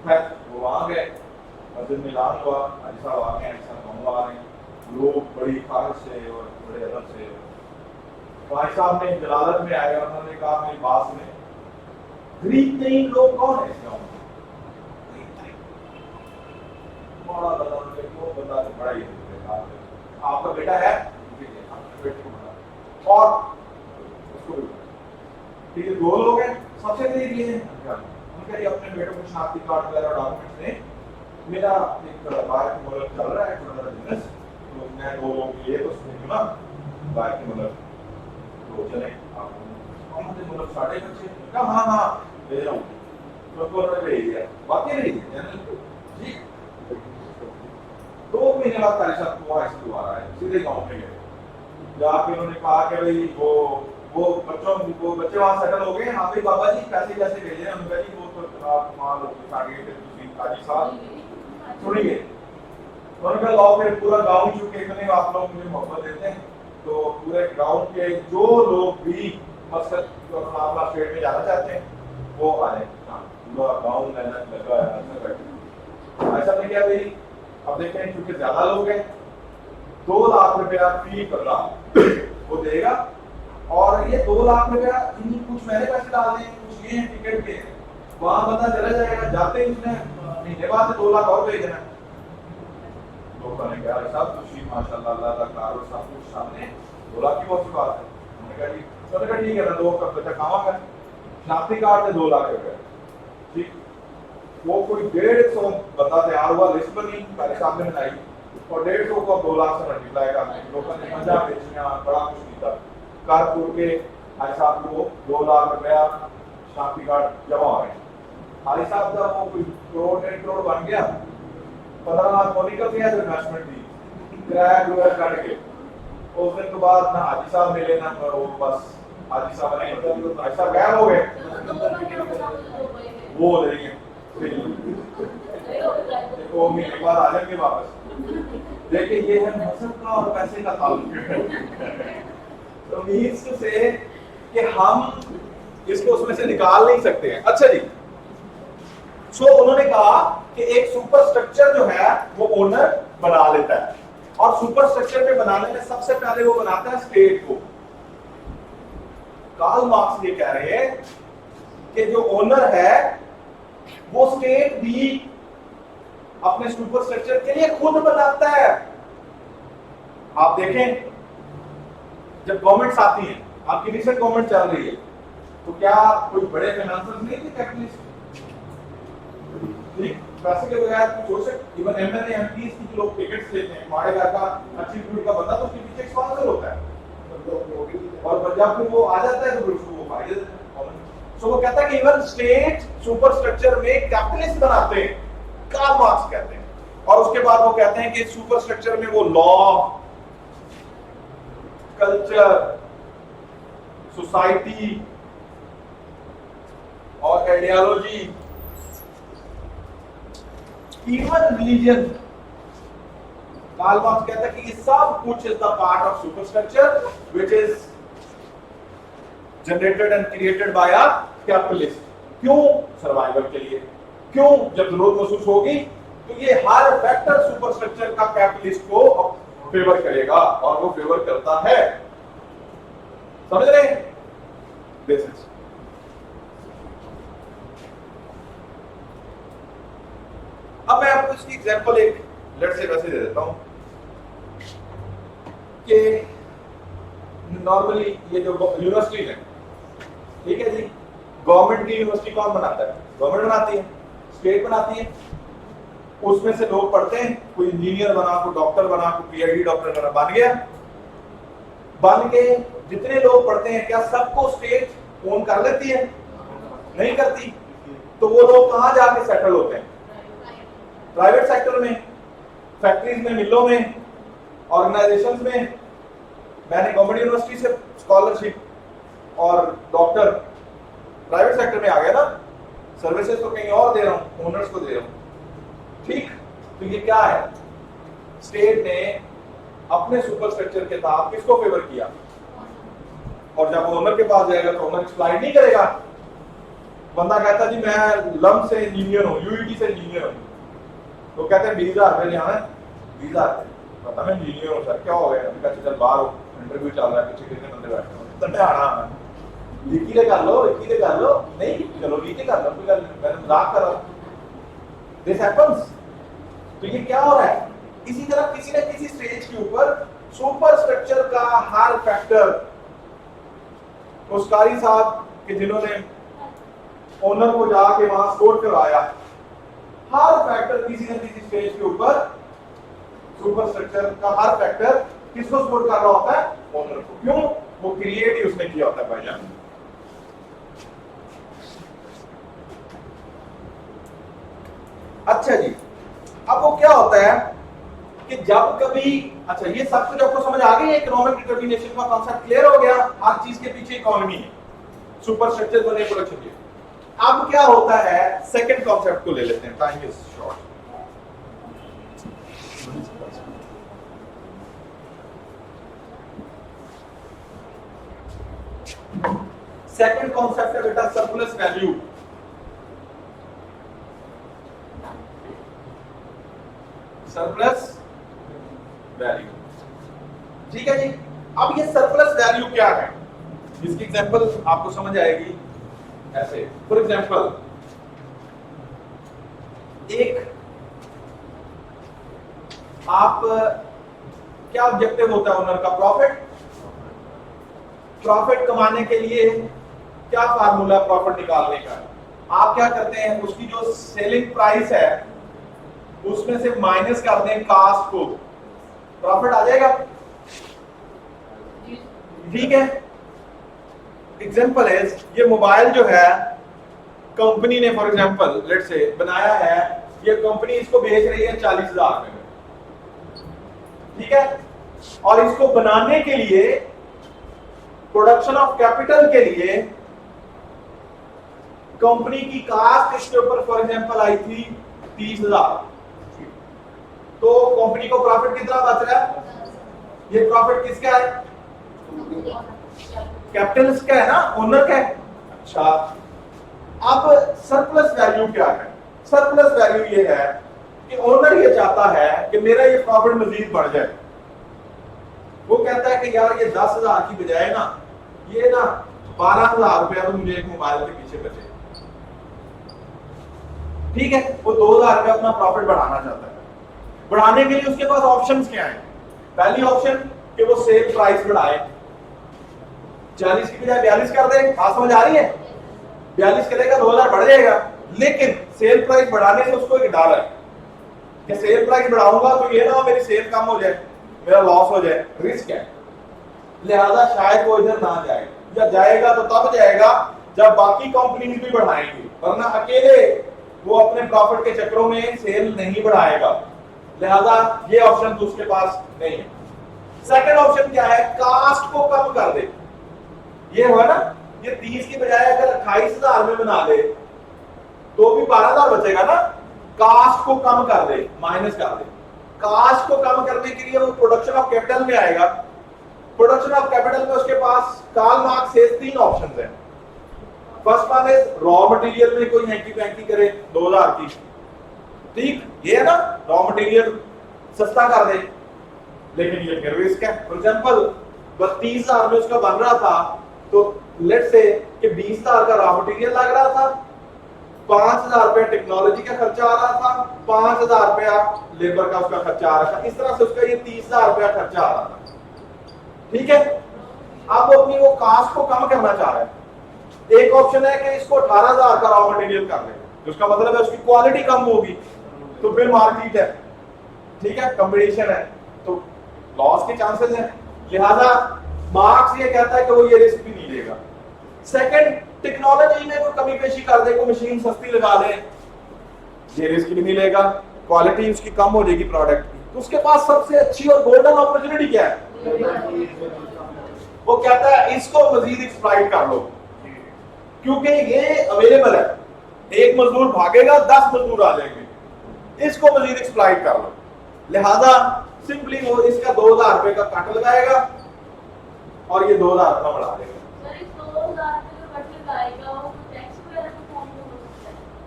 खैर वो वहाँ गए, मस्जिद मिलान हुआ, हाजी साहब आ गए, ऐसा गाँव आ रहे हैं, लोग बड़ी ख्वाहिश से और बड़े अदब से, भाई साहब ने जलालत में आए, उन्होंने कहा मेरी बात सुने, गरीब तरीन लोग कौन है इस गाँव में, बड़ा बंदा तो बड़ा ही आपका बेटा है, बेटे को बड़ा और उसको भी, ठीक है 2 लोग हैं, सबसे गरीब ये हैं, उनके अपने बेटों को शनाख्ती कार्ड वगैरह डॉक्यूमेंट्स दें, मेरा एक बाहर की मुल्क चल रहा है छोटा सा बिजनेस, तो मैं 2 लोगों के लिए तो सुनिए ना बाहर की मुल्क तो चले आप मुल्क 6.5 बच्चे कहा हाँ भेज रहा हूँ, तो उन्होंने भेज दिया, वाकई नहीं जी 2 महीने बाद तारी साहब को ऐसे दोबारा आए, सीधे गाँव में गए, जाके उन्होंने कहा कि भाई वो बच्चे वहाँ सेटल हो गए, हाँ भाई बाबा जी पैसे कैसे भेजे हैं, उन्होंने कहा जी वो तो आप मान लो काजी साहब सुनिए, उन्होंने कहा लाओ फिर पूरा गाँव चुके इतने आप लोग मुझे मोहब्बत देते हैं, तो पूरे गाँव के जो लोग भी मस्जिद स्टेट में जाना चाहते हैं वो आ जाए, पूरा गाँव मेहनत लगा है ऐसा नहीं क्या भाई, अब देखें क्योंकि ज्यादा लोग हैं 2 लाख रुपया फी कर रहा वो देगा, और ये 2 लाख रुपया कुछ मैंने पैसे डाल दिए, कुछ ये हैं टिकट के, वहां बंदा चला जाएगा, जाते ही उसने महीने बाद 2 लाख और भेजना, लोगों ने कहा साहब खुशी माशाल्लाह अल्लाह का कार और सब कुछ सामने 2 लाख की बहुत सी बात है, उन्होंने कहा जी चलो ठीक है ना 2 का बच्चा कमाओगे, शनाख्ती कार्ड से 2 लाख रुपया, ठीक वो कोई 150 बंदा तैयार हुआ, लिस्ट बनी काजी साहब ने बनाई, और 150 को 2 लाख से मल्टीप्लाई करने, लोगों ने मजा बेचना बड़ा कुछ किया, कारपुर के हाजी साहब को 2 लाख रुपया शनाख्ती कार्ड जमा हो गए, हाजी साहब जब वो कोई करोड़ 1.5 करोड़ बन गया, 15 लाख वो निकल गया जो इन्वेस्टमेंट थी, किराया काट के, उस दिन के बाद ना हाजी साहब मिले ना वो, बस हाजी साहब नहीं मतलब हाजी साहब गायब हो गए, वो ले गए देखो महीने बाद आ जाएंगे वापस, देखिए ये है मकसद का और पैसे का ताल्लुक, तो मीन्स टू से कि हम इसको उसमें से निकाल नहीं सकते हैं। अच्छा जी, सो उन्होंने कहा कि एक सुपर स्ट्रक्चर जो है वो ओनर बना लेता है, और सुपर स्ट्रक्चर में बनाने में सबसे पहले वो बनाता है स्टेट को। कार्ल मार्क्स ये कह रहे हैं कि जो ओनर है वो स्टेट भी अपने सुपर स्ट्रक्चर के लिए खुद बनाता है। आप देखें जब गवर्नमेंट्स आती हैं, आपकी रिसेंट गवर्नमेंट चल रही है, तो क्या कोई बड़े फाइनेंसर्स नहीं थे कैपिटलिस्ट, पैसे के बगैर कुछ हो सकता, इवन एमएलए एमपीज की जो लोग टिकट्स लेते हैं, हमारे घर का एटीट्यूड का बंदा तो उसके पीछे स्पॉन्सर होता है, और जब फिर वो आ जाता है तो फिर उसको वो फायदे देते हैं। सो वो कहता है कि इवन स्टेट सुपर स्ट्रक्चर में कैपिटलिस्ट बनाते हैं, कार्ल मार्क्स कहते हैं, और उसके बाद वो कहते हैं कि सुपर स्ट्रक्चर में वो लॉ, कल्चर, सोसाइटी और ideology, even religion, Karl Marx कहता है कि ये सब कुछ is the part of super structure which is generated and created by a capitalist. क्यों? सर्वाइवल के लिए। क्यों? जब जरूरत महसूस होगी तो ये हर फैक्टर सुपरस्ट्रक्चर का कैपिटलिस्ट को फेवर करेगा और वो फेवर करता है। समझ रहे हैं? दिस इज अब मैं आपको इसकी एग्जांपल एक लेट से वैसे दे देता हूं कि नॉर्मली ये जो यूनिवर्सिटी है, ठीक है जी, गवर्नमेंट की यूनिवर्सिटी कौन बनाता है? गवर्नमेंट बनाती है, स्टेट बनाती है। उसमें से लोग पढ़ते हैं, कोई इंजीनियर बना, कोई डॉक्टर बना, कोई पीएचडी डॉक्टर बना, बन गया। बन के जितने लोग पढ़ते हैं क्या सबको स्टेट ओन कर लेती है? नहीं करती। तो वो लोग कहां जाके सेटल होते हैं? प्राइवेट सेक्टर में, फैक्ट्रीज में, मिलों में, ऑर्गेनाइजेशंस में। मैंने गवर्नमेंट यूनिवर्सिटी से स्कॉलरशिप और डॉक्टर प्राइवेट सेक्टर में आ गया ना, सर्विसेज तो कहीं और दे रहा हूं, ओनर्स को दे रहा हूं। ठीक, तो ये क्या है? स्टेट ने अपने सुपरस्ट्रक्चर के तहत किसको फेवर किया? और जब ओनर के पास जाएगा तो ओनर एक्सप्लॉइट नहीं करेगा। बंदा कहता जी मैं लम से इंजीनियर हूं, यूईटी से इंजीनियर हूं, तो कहते हैं 20,000 रुपए जाना है, 20,000 पता मैं इंजीनियर हूं सर, क्या हो गया? अभी कहते चल बाहर हो, इंटरव्यू चल रहा है, पीछे कितने बंदे बैठे हो, तंडे आना लिखी कर लो, लिखी कर लो, नहीं चलो लिखी कर लो, मैंने मजाक कर रहा हूं। This happens. तो ये क्या हो रहा है? इसी तरह किसी न किसी स्टेज के ऊपर सुपर स्ट्रक्चर का हर फैक्टर, उस कारी साहब के जिन्होंने ओनर को जाके वहां स्कोर करवाया, हर फैक्टर किसी न किसी स्टेज के ऊपर सुपर स्ट्रक्चर का हर फैक्टर किसको सपोर्ट कर रहा होता है? ओनर को। क्यों? वो क्रिएट ही उसने किया होता है भाईजान। अच्छा जी, अब वो क्या होता है कि जब कभी, अच्छा ये सब कुछ आपको समझ आ गई है? इकोनॉमिक डिटर्मिनेशन का कॉन्सेप्ट क्लियर हो गया? हर चीज के पीछे इकोनॉमी है, सुपर स्ट्रक्चर बने प्रोडक्शन के। अब क्या होता है? सेकंड कॉन्सेप्ट को ले लेते हैं, time is short. Second concept है बेटा सरप्लस वैल्यू। सरप्लस वैल्यू, ठीक है जी। अब ये सरप्लस वैल्यू क्या है? इसकी एग्जांपल आपको समझ आएगी ऐसे। फॉर एग्जांपल, एक आप क्या ऑब्जेक्टिव होता है ओनर का? प्रॉफिट। प्रॉफिट कमाने के लिए क्या फार्मूला प्रॉफिट निकालने का? आप क्या करते हैं, उसकी जो सेलिंग प्राइस है उसमें से माइनस कर दें कास्ट को, प्रॉफिट आ जाएगा। ठीक है। एग्जांपल है, ये मोबाइल जो है कंपनी ने फॉर एग्जांपल लेट्स से बनाया है, ये कंपनी इसको बेच रही है 40,000 में, ठीक है। और इसको बनाने के लिए प्रोडक्शन ऑफ कैपिटल के लिए कंपनी की कास्ट इसके ऊपर फॉर एग्जांपल आई थी 30,000, तो कंपनी को प्रॉफिट कितना बच रहा है? ये प्रॉफिट किसका है? कैपिटलिस्ट का है ना, ओनर का है। अच्छा, अब सरप्लस वैल्यू क्या है? सरप्लस वैल्यू ये है कि ओनर ये चाहता है कि मेरा ये प्रॉफिट मजीद बढ़ जाए। वो कहता है कि यार ये 10,000 की बजाय ना, ये ना 12,000 रुपया तो मुझे एक मोबाइल के पीछे बचे, ठीक है। वो 2,000 रुपया अपना प्रॉफिट बढ़ाना चाहता है। बढ़ाने के लिए उसके पास ऑप्शंस क्या हैं? पहली ऑप्शन कि वो सेल प्राइस बढ़ाए, 40 की बजाय 42 कर दे। बात समझ आ रही है? 42 करेगा 2,000 बढ़ जाएगा, लेकिन सेल प्राइस बढ़ाने से उसको एक डर है कि सेल प्राइस बढ़ाऊंगा तो ये ना हो मेरी सेल कम हो जाए, मेरा लॉस हो जाए, रिस्क है। लिहाजा शायद वो इधर ना जाए, या जाएगा तो तब जाएगा जब बाकी कंपनीज भी बढ़ाएंगी, वरना अकेले वो अपने प्रॉफिट के चक्रों में सेल नहीं बढ़ाएगा। लिहाजा ये ऑप्शन तो उसके पास नहीं है। सेकंड ऑप्शन क्या है? कास्ट को कम कर दे। ये हुआ ना, ये 30 की बजाय अगर 28,000 में बना दे तो भी 12,000 बचेगा ना। कास्ट को कम कर दे, माइनस कर दे। कास्ट को कम करने के लिए वो प्रोडक्शन ऑफ कैपिटल में आएगा। प्रोडक्शन ऑफ कैपिटल में उसके पास कार्ल मार्क्स से 3 ऑप्शंस हैं। First one is raw material में कोई हैंकी पैंकी करे 2000 की, ठीक, ये है ना, रॉ मटेरियल सस्ता कर दे, लेकिन ये फिर रिस्क है। फॉर एग्जांपल 32,000 में उसका बन रहा था, तो लेट्स से कि 20,000 का रॉ मटेरियल लग रहा था, 5,000 रुपया टेक्नोलॉजी का खर्चा आ रहा था, 5,000 रुपया लेबर का उसका खर्चा आ रहा था, इस तरह से उसका ये 30,000 रुपया खर्चा आ रहा था, ठीक है। अब वो अपनी वो कास्ट को कम करना चाह रहा है। एक ऑप्शन है कि इसको 18,000 का रॉ मटेरियल कर ले, जिसका मतलब है उसकी क्वालिटी कम होगी, तो फिर मार्केट है, ठीक है, कंपटीशन है, तो लॉस के चांसेस हैं। लिहाजा मार्क्स ये कहता है कि वो ये रिस्क भी नहीं लेगा। सेकंड, टेक्नोलॉजी में कोई कमी पेशी कर दे, कोई मशीन सस्ती लगा दे, ये रिस्क भी नहीं लेगा, क्वालिटी उसकी कम हो जाएगी प्रोडक्ट की, तो उसके पास सबसे अच्छी और गोल्डन अपॉर्चुनिटी क्या है, वो कहता है इसको मजीद एक्सप्लॉइट कर लो, क्योंकि ये अवेलेबल है, एक मजदूर भागेगा 10 मजदूर आ जाएंगे, इसको मजीद एक्सप्लॉइट कर लो। लिहाजा सिंपली वो इसका 2,000 रुपए का कट लगाएगा और ये 2,000 रुपया बढ़ा देगा।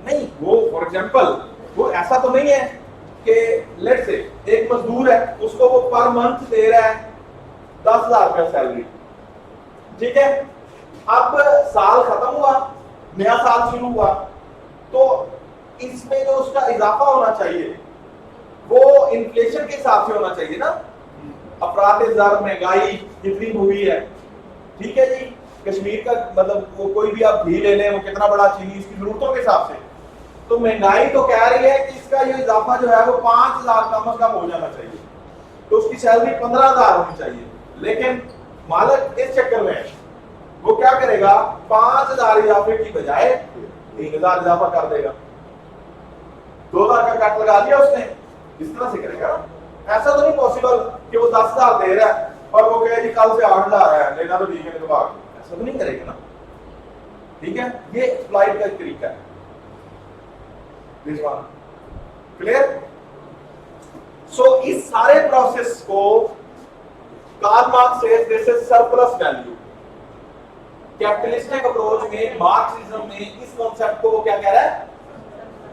नहीं, वो फॉर एग्जांपल वो ऐसा तो नहीं है कि लेट्स से एक मजदूर है, उसको वो पर मंथ दे रहा है 10,000 रुपया सैलरी, ठीक है। अब साल खत्म हुआ, नया साल शुरू हुआ, तो इसमें जो उसका इजाफा होना चाहिए वो इन्फ्लेशन के हिसाब से होना चाहिए ना, अफराद दर महंगाई कितनी हुई है, ठीक है जी। कश्मीर का मतलब वो कोई भी आप घी ले लें, वो कितना बड़ा चीनी इसकी जरूरतों के हिसाब से, तो महंगाई तो कह रही है कि इसका ये इजाफा जो है वो 5,000 कम से कम हो जाना चाहिए, तो उसकी सैलरी 15,000 होनी चाहिए। लेकिन मालिक इस चक्कर में वो क्या करेगा, 5,000 इजाफे की बजाय 3,000 इजाफा कर देगा, 2,000 का कट लगा दिया उसने, इस तरह से करेगा। ऐसा तो नहीं पॉसिबल कि वो 10,000 दे रहा है और वो कहे जी कल से 8,000 है, लेना तो ठीक है, तो भाग, ऐसा तो नहीं करेगा ना, ठीक है। ये एक्सप्लॉइट का तरीका है। This one clear. सो इस सारे प्रोसेस को Karl Marx says this is surplus value. Capitalistic approach में, मार्क्सिज्म में इस कॉन्सेप्ट को वो क्या कह रहा है,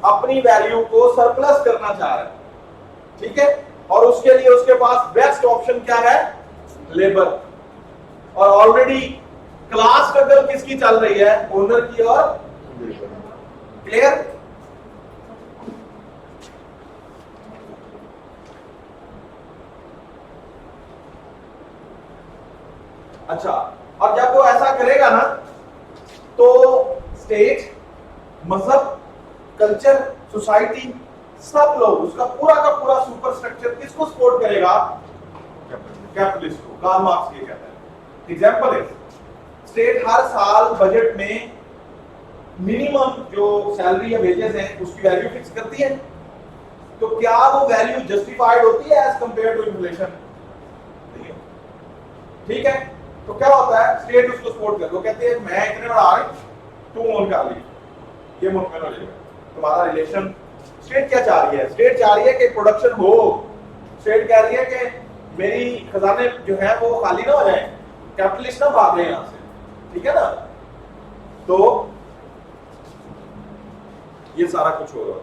अपनी वैल्यू को सरप्लस करना चाह रहा है, ठीक है। और उसके लिए उसके पास बेस्ट ऑप्शन क्या है, लेबर। और ऑलरेडी क्लास स्ट्रगल किसकी चल रही है, ओनर की और क्लियर। अच्छा, और जब वो ऐसा करेगा ना, तो स्टेट, मजहब, कल्चर, सोसाइटी, सब लोग, उसका पूरा का पूरा सुपर स्ट्रक्चर किसको सपोर्ट करेगा, कैपिटलिस्ट को। कार्ल मार्क्स ये कहता है। एग्जांपल है, स्टेट हर साल बजट में मिनिमम जो सैलरी या वेजेस हैं उसकी वैल्यू फिक्स करती है, तो क्या वो वैल्यू जस्टिफाइड होती है एज कंपेयर टू इन्फ्लेशन, ठीक है। तो क्या होता है, स्टेट उसको सपोर्ट करती है, वो कहती है मैं इतने बड़ा आ रही, तू ओन कर ली, ये मुमकिन हो जाएगा तुम्हारा रिलेशन। स्टेट क्या चाह रही है, स्टेट चाह रही है कि प्रोडक्शन हो, स्टेट कह रही है कि मेरी खजाने जो है वो खाली ना हो जाए, कैपिटलिस्ट ना भागे यहां से, ठीक है ना। तो ये सारा कुछ हो रहा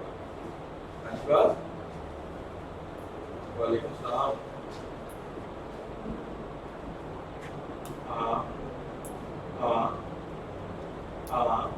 है। वालेकुम सलाम। हाँ हाँ हाँ,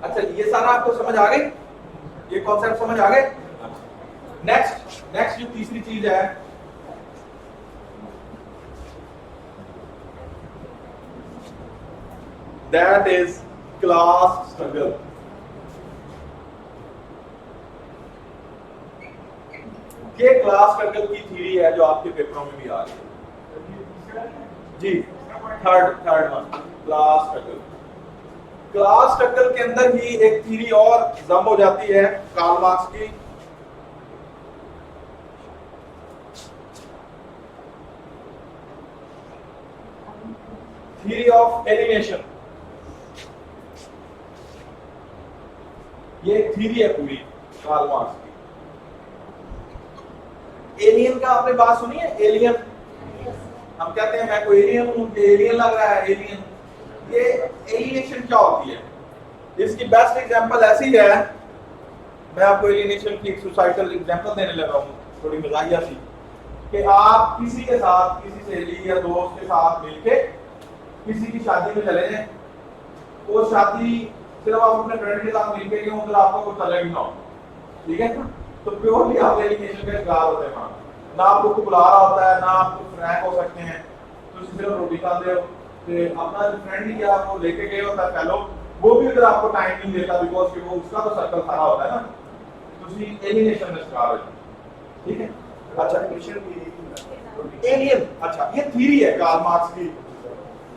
अच्छा, ये सारा आपको समझ आ गई, ये कॉन्सेप्ट समझ आ गए। नेक्स्ट जो तीसरी चीज है, दैट इज क्लास स्ट्रगल। ये क्लास स्ट्रगल की थ्योरी है जो आपके पेपरों में भी आ रही है जी। Third one, class struggle. Class struggle के अंदर ही एक थ्योरी और जम हो जाती है कार्ल मार्क्स की, थ्योरी ऑफ एलिनेशन, ये थ्योरी है पूरी कार्ल मार्क्स की। एलियन का आपने बात सुनी है? एलियन, हम कहते हैं मैं कोई एलियन हूं, एलियन लग रहा है एलियन। ये एलिनेशन क्या होती है? इसकी बेस्ट एग्जांपल ऐसी है, मैं आपको एलिनेशन की एक सोसाइटल एग्जांपल देने लगा हूं, थोड़ी मजाकिया सी, कि आप किसी के साथ, किसी सहेली या दोस्त के साथ मिलके किसी की शादी में चले जाएं, वो शादी सिर्फ आप अपने फ्रेंड के साथ मिलके गए, उधर आपको कुछ अलग ही ना हो, ठीक है ना? तो प्योरली आप एलिनेशन का शिकार होते हैं। ना आपको कोई बुला रहा होता है, ना आप कुछ फ्रैंक हो सकते हैं, तो सिर्फ रोटी खाते हो, तो अपना फ्रेंड ही क्या वो लेके गए होता है फेलो, वो भी उधर आपको टाइम नहीं देता, बिकॉज कि वो उसका तो सर्कल सारा होता है ना, तो एलिनेशन में शिकार हो, ठीक है? अच्छा, एलियन, अच्छा ये थ्योरी है कार्ल मार्क्स की।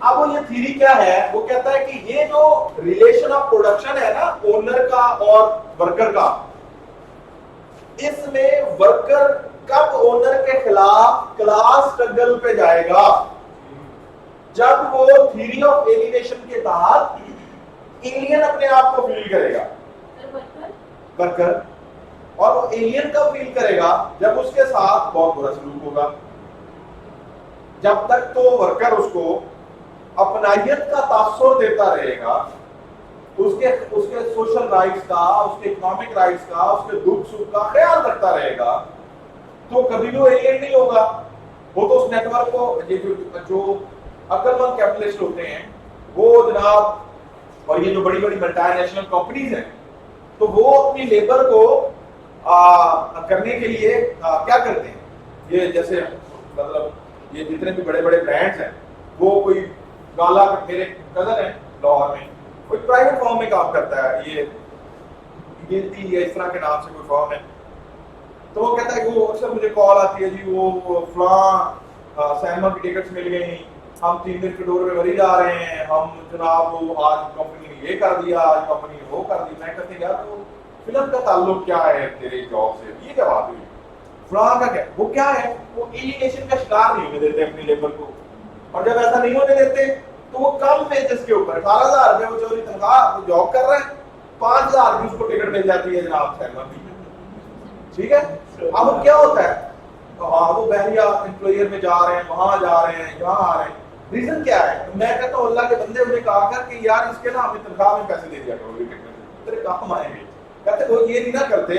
अब वो ये थ्योरी क्या है? वो कहता है कि ये जो रिलेशन ऑफ प्रोडक्शन है ना ओनर का और वर्कर का, इसमें वर्कर कब ओनर के खिलाफ क्लास स्ट्रगल पे जाएगा? जब वो थ्योरी ऑफ एलिनेशन के तहत एलियन अपने आप को फील करेगा, वर्कर, और वो एलियन कब फील करेगा? जब उसके साथ बहुत बुरा सलूक होगा। जब तक तो वर्कर उसको अपनायत का तासुर देता रहेगा, उसके सोशल राइट्स का, उसके इकोनॉमिक राइट्स का, उसके दुख सुख का ख्याल रखता रहेगा, तो कभी भी वो एलियन नहीं होगा। वो तो उस नेटवर्क को, ये जो अक्लमंद कैपिटलिस्ट होते हैं वो जनाब, और ये जो बड़ी बड़ी मल्टीनेशनल कंपनीज हैं, तो वो अपनी लेबर को करने के लिए क्या करते हैं? ये जैसे मतलब ये जितने भी बड़े बड़े ब्रांड्स हैं, वो कोई गाला, मेरे कजन है लाहौर में, कोई प्राइवेट फर्म में काम करता है, ये गिनती या इस तरह के नाम से कोई फर्म है, तो वो कहता है कि वो अक्सर मुझे कॉल आती है, जी वो फलां सिनेमा की टिकट्स मिल गई, हम 3 दिन के टूर में वरी जा रहे हैं, हम जनाब वो आज कंपनी ने ये कर दिया, आज कंपनी ने वो कर दी। मैं कहते यार वो फिल्म का ताल्लुक क्या है तेरे जॉब से? ये क्या बात हुई? फलां का क्या? वो क्या है? वो एलिनेशन का शिकार नहीं होने देते अपनी लेबर को, और जब ऐसा नहीं होने देते तो वो कम वेजेस के ऊपर 18,000 रुपए वो चोरी तनख्वाह, वो जॉब कर रहे हैं, 5,000 की उसको टिकट मिल जाती है जनाब सिनेमा की, ठीक है? अब क्या होता है? तो हाँ वो बहरिया एम्प्लॉयर में जा रहे हैं, वहां जा रहे हैं, यहाँ आ रहे हैं, रीजन क्या है? तो मैं कहता हूँ अल्लाह के बंदे उन्हें कहा कर कि यार इसके ना हमें तनख्वाह में पैसे दे दिया करो, तेरे काम आएंगे। कहते वो ये नहीं ना करते,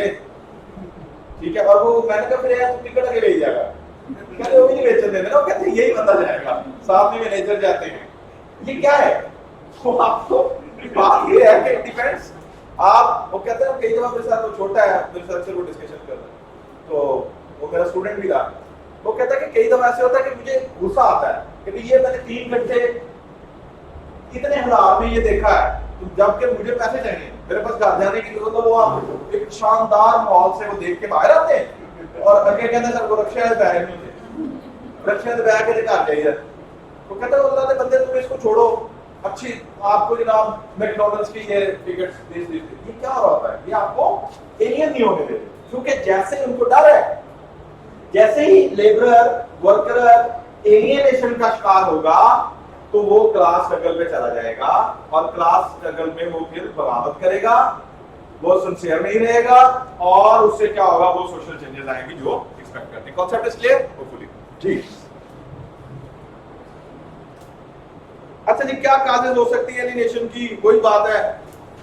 ठीक है? और वो मैंने कहा फिर यार तू टिकट आगे ले जाएगा, कहते वो भी नहीं बेचन देना, वो कहते यही बंदा जाएगा, साथ में मैनेजर जाते हैं। ये क्या है? तो आपको बात ये है कि डिपेंड्स, आप वो कहते हैं कई दफा मेरे साथ वो छोटा है, मेरे साथ अक्सर वो डिस्कशन कर रहा है, तो वो मेरा स्टूडेंट भी था, वो कहता है कि कई दफा ऐसे होता है कि मुझे गुस्सा आता है कि ये मैंने 3 घंटे इतने हजार में ये देखा है, तो जबकि मुझे पैसे चाहिए, मेरे पास घर जाने की जरूरत है, वो आप एक शानदार माहौल से वो देख के बाहर आते हैं और अगे कहते हैं सर वो रक्षा है बैग में, रक्षा है बैग के घर चाहिए, तो कहते हैं अल्लाह के बंदे तुम इसको छोड़ो, अच्छी आपको जनाब मैकडॉनल्ड्स की ये टिकट्स दे देते, ये क्या हो रहा है? ये आपको एलियन नहीं होने देते, क्योंकि जैसे उनको डर है, जैसे ही लेबरर वर्कर एलियनेशन का शिकार होगा तो वो क्लास स्ट्रगल पे चला जाएगा, और क्लास स्ट्रगल में वो फिर बगावत करेगा, वो सिंसियर नहीं रहेगा, और उससे क्या होगा? वो सोशल चेंजेस आएंगे जो एक्सपेक्ट करते हैं। Concept is clear hopefully? जी अच्छा जी, क्या काजेज हो सकती है एलियनेशन की? वही बात है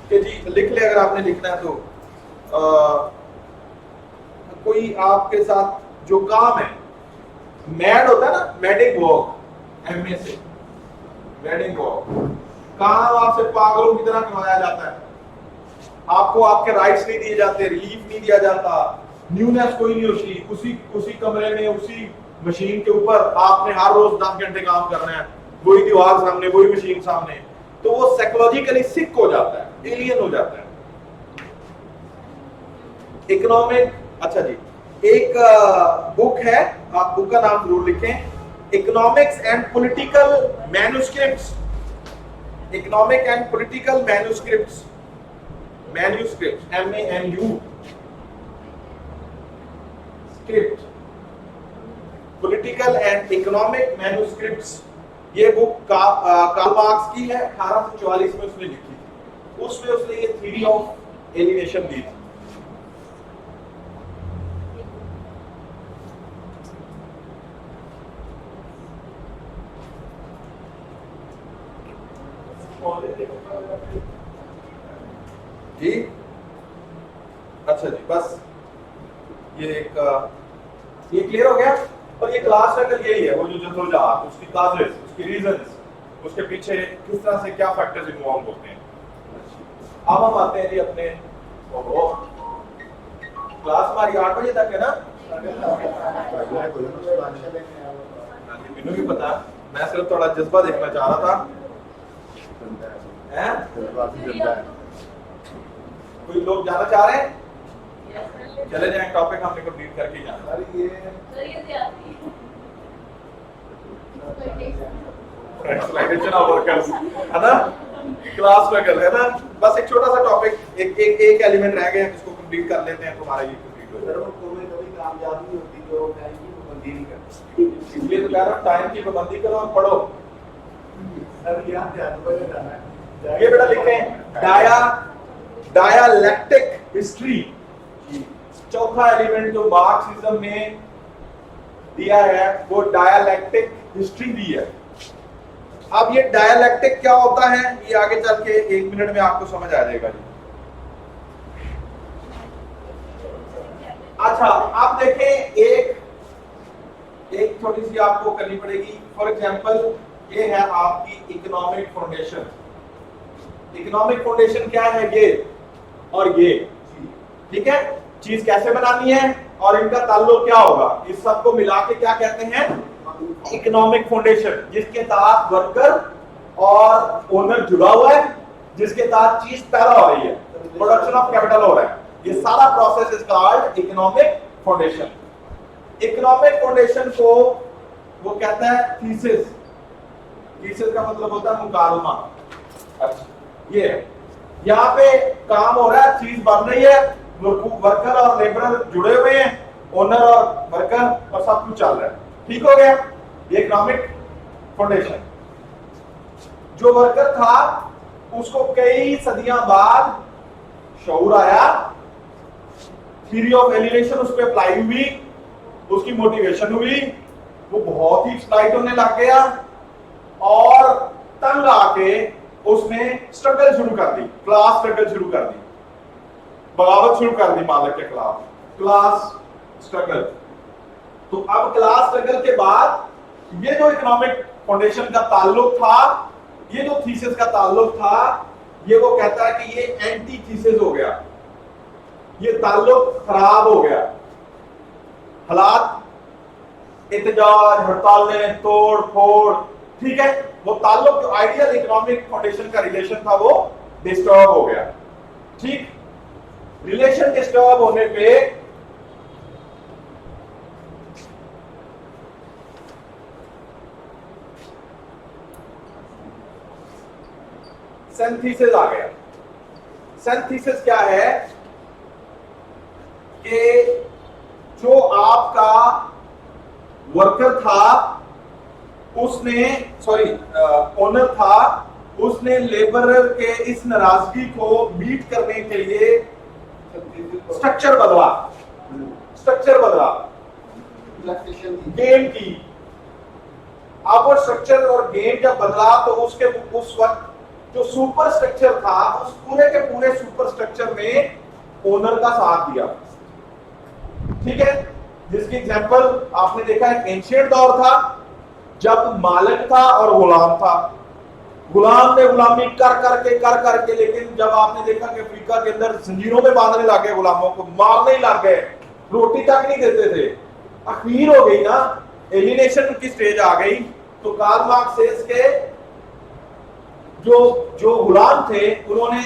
कि जी लिख ले अगर आपने लिखना है तो कोई आपके साथ जो काम है, मैड होता है ना, मैडिंग वर्क, एमए से मैडिंग वर्क, काम आपसे पागलों की तरह करवाया जाता है, आपको आपके राइट्स नहीं दिए जाते, रिलीफ नहीं दिया जाता, न्यूनेस कोई नहीं होती, उसी कमरे में उसी मशीन के ऊपर आपने हर रोज 10 घंटे काम करना है, वही दीवार सामने, वही मशीन सामने, तो वो साइकोलॉजिकली सिक हो जाता है, एलियन हो जाता है। इकोनॉमिक, अच्छा जी, एक बुक है, आप बुक का नाम जरूर लिखें, economics and political manuscripts, economic and political manuscripts, MANU script, political and economic manuscripts, ये बुक कार्ल मार्क्स की है, 1844 में उसने लिखी थी। उसमें उसने ये थ्योरी ऑफ एलिनेशन दी थी। जी अच्छा जी, बस ये एक ये क्लियर हो गया। और ये क्लास सर्कल यही है, वो जो जद्दोजहद, उसकी काजेस, उसकी रीजंस, उसके पीछे किस तरह से क्या फैक्टर्स इन्वॉल्व होते हैं। अब हम आते हैं जी अपने क्लास हमारी 8 बजे तक है ना। मैंने भी पता, मैं सिर्फ थोड़ा जज्बा देखना चाह रहा था। कोई लोग जाना चाह रहे हैं? चले जाएं, टॉपिक हमने कंप्लीट करके जाना। एक्सप्लेनेशन ऑफ वर्कर्स है ना, क्लास वर्कर है ना। बस एक छोटा सा टॉपिक, एक एलिमेंट रह गया, इसको कंप्लीट कर लेते हैं, तुम्हारा ये कंप्लीट हो जाएगा। कभी कामयाब नहीं होती जो टाइम की पाबंदी नहीं करती, इसलिए तो कह रहा हूं टाइम की पाबंदी करो और पढ़ो। सर यहाँ ध्यान पर जाना है। ये बेटा लिखें डायलैक्टिक हिस्ट्री, चौथा एलिमेंट जो मार्क्सिज्म में दिया है वो डायलैक्टिक हिस्ट्री दी है। अब ये डायलैक्टिक क्या होता है ये आगे चल के 1 मिनट में आपको समझ आ जाएगा जी। अच्छा आप देखें, एक थोड़ी सी आपको करनी पड़ेगी। फॉर एग्जांपल ये है आपकी इकोनॉमिक फाउंडेशन। इकोनॉमिक फाउंडेशन क्या है, ये और ये, ठीक है। चीज कैसे बनानी है और इनका ताल्लुक क्या होगा, इस सबको मिला के क्या कहते हैं, इकोनॉमिक फाउंडेशन, जिसके तहत वर्कर और ओनर जुड़ा हुआ है, जिसके तहत चीज पैदा हो रही है, प्रोडक्शन ऑफ कैपिटल हो रहा है। ये सारा process is called economic foundation. Economic foundation को वो कहता है थीसिस। थीसिस का मतलब होता है मुकालमा। अच्छा ये यहाँ पे काम हो रहा है, चीज बन रही है, वर्कर और लेबरर जुड़े हुए हैं, ओनर और वर्कर, और सब कुछ चल रहा है, ठीक हो गया। ये इकोनॉमिक फाउंडेशन। जो वर्कर था उसको कई सदियां बाद शऊर आया, थ्योरी ऑफ एलिनेशन उस पर अप्लाई हुई, उसकी मोटिवेशन हुई, वो बहुत ही एक्साइट होने लग गया और तंग आके उसने स्ट्रगल शुरू कर दी, क्लास स्ट्रगल शुरू कर दी, बगावत शुरू कर दी मालिक के खिलाफ, क्लास स्ट्रगल। तो अब क्लास स्ट्रगल के बाद ये जो इकोनॉमिक फाउंडेशन का ताल्लुक था, ये जो थीसिस का ताल्लुक था, ये वो कहता है कि ये एंटी थीसिस हो गया, ये ताल्लुक खराब हो गया। हालात, एहतजाज, हड़तालें, तोड़ फोड़, ठीक है, वो ताल्लुक जो आइडियल इकोनॉमिक फाउंडेशन का रिलेशन था वो डिस्टर्ब हो गया। ठीक, रिलेशन डिस्टर्ब होने पे सिंथेसिस आ गया। सिंथेसिस क्या है कि जो आपका वर्कर था उसने, ओनर था, उसने लेबरर के इस नाराजगी को मीट करने के लिए स्ट्रक्चर बदला, गेम की। अब वो स्ट्रक्चर और गेम जब बदला तो उसके उस वक्त जो सुपर स्ट्रक्चर था, उस पूरे के पूरे सुपर स्ट्रक्चर में ओनर का साथ दिया, ठीक है। जिसकी एग्जांपल आपने देखा है, एंशिएंट दौर था जब मालिक था और गुलाम था। गुलाम ने गुलामी कर करके, लेकिन जब आपने देखा कि अफ्रीका के अंदर जंजीरों में बांधने लगे, गुलामों को मारने ही लग गए, रोटी तक नहीं देते थे, अखीर हो गई ना, एलिनेशन की स्टेज आ गई। तो कार्ल मार्क्स के जो गुलाम थे उन्होंने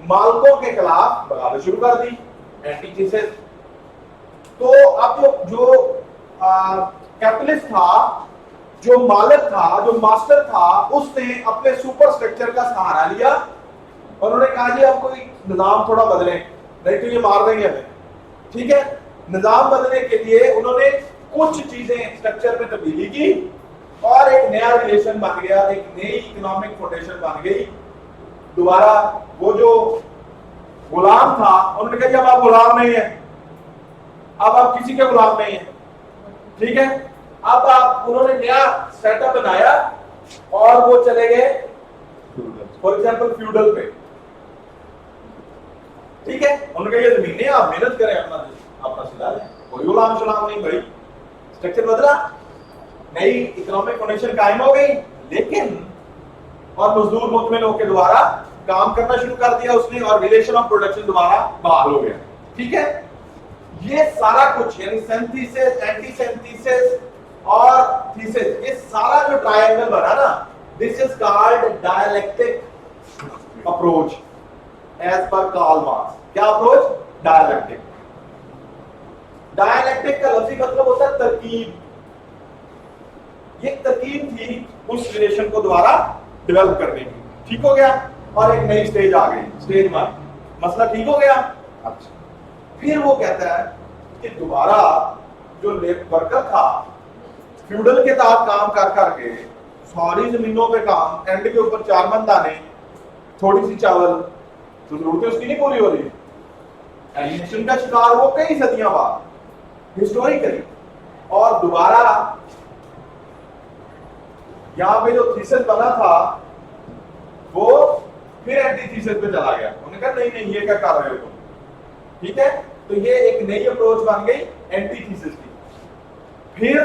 मालिकों के खिलाफ बगावत शुरू कर दी, एंटीथेसिस। तो अब जो कैपिटलिस्ट था, जो मालिक था, जो मास्टर था, उसने अपने सुपर स्ट्रक्चर का सहारा लिया और उन्होंने कहा जी अब कोई निजाम थोड़ा बदले, नहीं तो ये मार देंगे हमें, ठीक है। निजाम बदलने के लिए उन्होंने कुछ चीजें स्ट्रक्चर में तब्दीली की और एक नया रिलेशन बन गया, एक नई इकोनॉमिक फाउंडेशन बन गई। दोबारा वो जो गुलाम था उन्होंने कहा अब आप गुलाम नहीं है, अब आप किसी के गुलाम नहीं है, ठीक है। अब आप उन्होंने नया सेटअप बनाया और वो चले गए फॉर एग्जाम्पल फ्यूडल पे, ठीक है। उन्होंने कहा ये जमीनें आप मेहनत करें, अपना सिला लें, कोई गुलाम शुलाम नहीं भाई। स्ट्रक्चर बदला, नई इकोनॉमिक फाउंडेशन कायम हो गई, लेकिन और मजदूर मुतमिन होकर दोबारा काम करना शुरू कर दिया उसने, और रिलेशन ऑफ प्रोडक्शन दोबारा बहाल हो गया, ठीक है। ये सारा कुछ यानी सिंथेसिस, एंटीसिंथेसिस और थीसिस, ये सारा जो ट्रायंगल बना ना, this is called dialectic approach as per Karl Marx. क्या अप्रोच? डायलेक्टिक। डायलेक्टिक का लफ्जी मतलब होता है तरकीब। ये तरकीब थी उस रिलेशन को दोबारा डेवलप करने की, ठीक हो गया। और एक नई स्टेज आ गई, स्टेज 1, मसला ठीक हो गया। अच्छा, फिर वो कहता है कि दोबारा जो वर्कर था फ्यूडल के तहत काम कर करके सारी जमीनों पे काम, एंड के ऊपर 4 मन दाने, थोड़ी सी चावल, तो जरूरतें उसकी नहीं पूरी हो रही, एलिनेशन का शिकार वो कई सदियां बाद हिस्टोरिकली। और दोबारा यहां पे जो थीसिस बना था वो फिर एंटी थीसिस पे चला गया। उन्होंने कहा नहीं नहीं ये क्या कर रहे हो तुम, ठीक है। तो ये एक नई अप्रोच बन गई एंटी थीसिस की। फिर